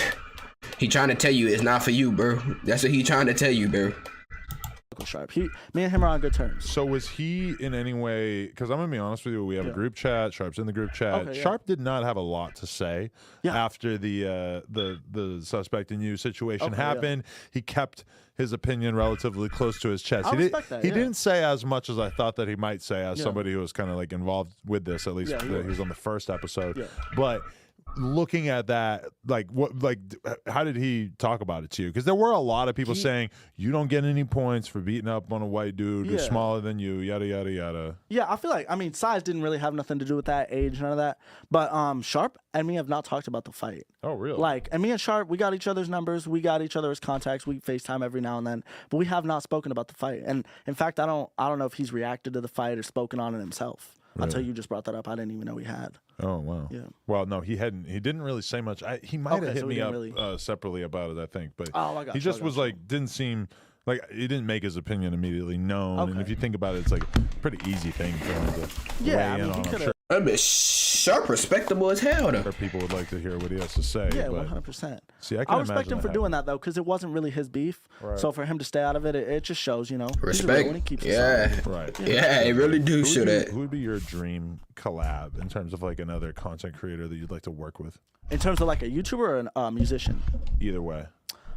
He trying to tell you it's not for you, bro. That's what he trying to tell you, bro. Sharp. Me and him are on good terms. So was he in any way? Because I'm gonna be honest with you, we have a group chat. Sharp's in the group chat. Okay, Sharp did not have a lot to say after the suspect in you situation happened. He kept his opinion relatively close to his chest. I respect that, he didn't say as much as I thought that he might say as somebody who was kind of like involved with this. At least he was on the first episode, but. Looking at that, how did he talk about it to you? Because there were a lot of people saying you don't get any points for beating up on a white dude who's smaller than you, yada yada yada. Yeah, I feel like size didn't really have nothing to do with that, age, none of that. But Sharp and me have not talked about the fight. Oh, really? And me and Sharp, we got each other's numbers, we got each other's contacts, we FaceTime every now and then, but we have not spoken about the fight. And in fact, I don't know if he's reacted to the fight or spoken on it himself. Really? Until you just brought that up, I didn't even know he had. Oh wow. Yeah. Well, no, he hadn't. He didn't really say much. He might have hit me up separately about it, I think, but he just was like didn't seem like he didn't make his opinion immediately known. And if you think about it, it's like a pretty easy thing for him to weigh in on. I'm sure. That bitch sharp, respectable as hell though. Or people would like to hear what he has to say. Yeah, but 100%. see, I respect him for doing that though, because it wasn't really his beef. Right. So for him to stay out of it, it just shows, you know, he's Respect. real and he keeps it Yeah. solid. Right. Yeah, it really do show that. Who would be your dream collab in terms of like another content creator that you'd like to work with? In terms of like a YouTuber or a musician? Either way.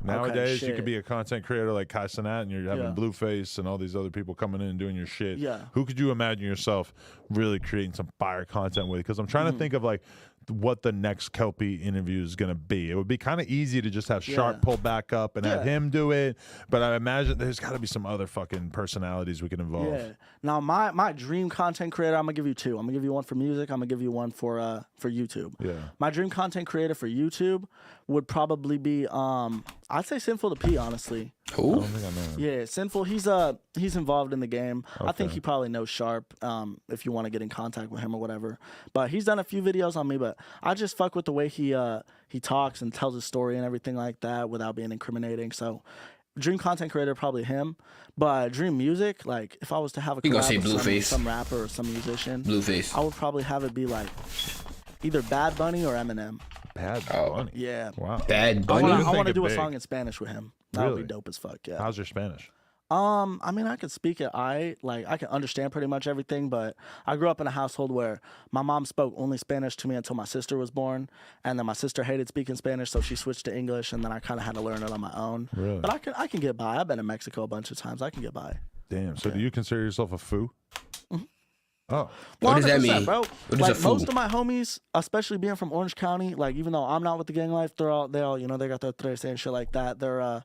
Nowadays, you shit. could be a content creator like Kai Cenat, and you're having Yeah. Blueface and all these other people coming in and doing your shit. Yeah. Who could you imagine yourself really creating some fire content with? Because I'm trying to think of like what the next Kelpy interview is going to be. It would be kind of easy to just have Sharp pull back up and have him do it. But I imagine there's got to be some other fucking personalities we can involve. Yeah. Now, my dream content creator, I'm going to give you two. I'm going to give you one for music. I'm going to give you one for YouTube. Yeah. My dream content creator for YouTube would probably be, I'd say Sinful to P, honestly. I don't think I know him. Yeah, Sinful. He's involved in the game. I think he probably knows Sharp. If you want to get in contact with him or whatever. But he's done a few videos on me. But I just fuck with the way he talks and tells his story and everything like that without being incriminating. So, dream content creator probably him. But dream music, like if I was to have a You gonna collab say with Blueface? some rapper or some musician, Blueface. I would probably have it be like either Bad Bunny or Eminem. Bad Oh. Bunny. Yeah. Wow. Bad I Bunny. want Think to it do a big. song in Spanish with him. That would Really? be dope as fuck. Yeah. How's your Spanish? I mean, I could speak it. I can understand pretty much everything, but I grew up in a household where my mom spoke only Spanish to me until my sister was born, and then my sister hated speaking Spanish, so she switched to English, and then I kind of had to learn it on my own. Really? But I can get by. I've been in Mexico a bunch of times. I can get by. Damn. So do you consider yourself a foo? Oh. What does that 100%, mean? bro? What is Like a fool? most of my homies, especially being from Orange County, like even though I'm not with the gang life, they all, you know, they got their tres and shit like that. They're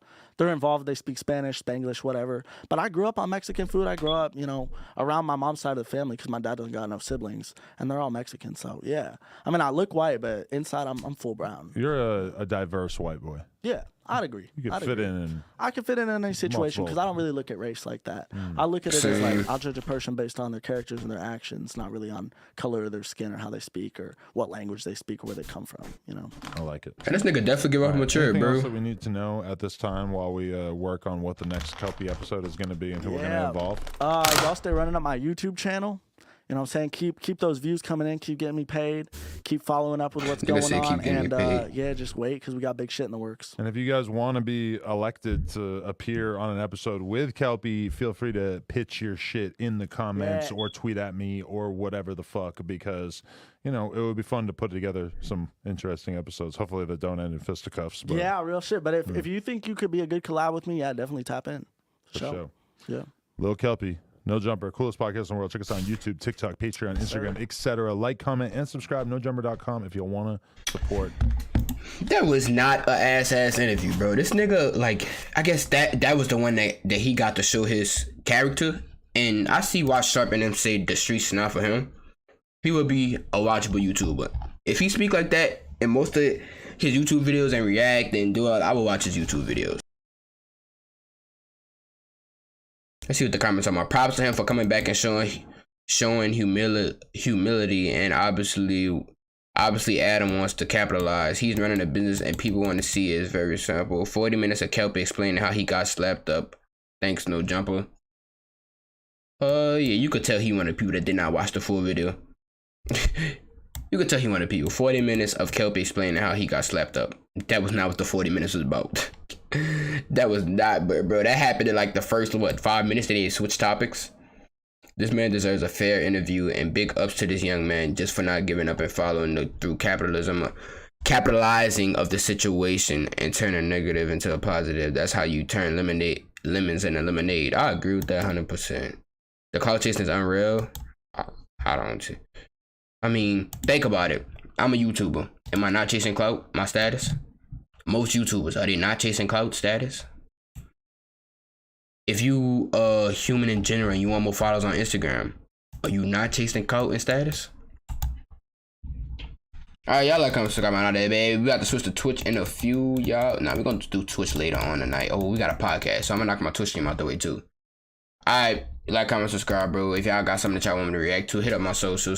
involved. They speak Spanish, Spanglish, whatever. But I grew up on Mexican food. I grew up, you know, around my mom's side of the family because my dad doesn't got enough siblings, and they're all Mexican. So yeah, I mean, I look white, but inside I'm full brown. You're a diverse white boy. Yeah, I'd agree. You could I'd fit agree. in. I can fit in any situation because I don't really look at race like that. I look at it as like I'll judge a person based on their characters and their actions, not really on color of their skin or how they speak or what language they speak or where they come from. You know. I like it. And this nigga definitely give up mature, Anything bro. else that we need to know at this time while we work on what the next Kelpy episode is going to be and who we're going to involve? Y'all stay running up my YouTube channel. You know what I'm saying? Keep those views coming in. Keep getting me paid. Keep following up with what's going say on. keep getting me And paid. yeah, just wait because we got big shit in the works. And if you guys want to be elected to appear on an episode with Kelpy, feel free to pitch your shit in the comments Yeah. or tweet at me or whatever the fuck, because, you know, it would be fun to put together some interesting episodes. Hopefully that don't end in fisticuffs. But Yeah, real shit. But if you think you could be a good collab with me, yeah, definitely tap in. for sure. Yeah. Lil Kelpy, No Jumper, coolest podcast in the world. Check us out on YouTube, TikTok, Patreon, Instagram, etc. Like, comment, and subscribe. NoJumper.com if you want to support. That was not a ass interview, bro. This nigga, like, I guess that was the one that he got to show his character. And I see why Sharp and them say the streets not for him. He would be a watchable YouTuber. If he speak like that in most of his YouTube videos and react and do all, I will watch his YouTube videos. Let's see what the comments are. Props to him for coming back and showing humility, and obviously Adam wants to capitalize. He's running a business and people want to see it. It's very simple. 40 minutes of Kelpy explaining how he got slapped up. Thanks, No Jumper. Yeah, you could tell he wanted people that did not watch the full video. You could tell he wanted people. 40 minutes of Kelpy explaining how he got slapped up. That was not what the 40 minutes was about. That was not, bro. That happened in like the first, 5 minutes that they switched topics. This man deserves a fair interview, and big ups to this young man just for not giving up and following through capitalizing of the situation and turning negative into a positive. That's how you turn lemons into lemonade. I agree with that 100%. The clout chasing is unreal. I don't. I mean, think about it. I'm a YouTuber. Am I not chasing clout? My status? Most YouTubers, are they not chasing clout status? If you human in general and you want more followers on Instagram, are you not chasing clout and status? Alright, y'all like, comment, subscribe out there, baby. We got to switch to Twitch in a few, y'all. Nah, we're gonna do Twitch later on tonight. Oh, we got a podcast, so I'm gonna knock my Twitch stream out the way too. Alright, like, comment, subscribe, bro. If y'all got something that y'all want me to react to, hit up my socials.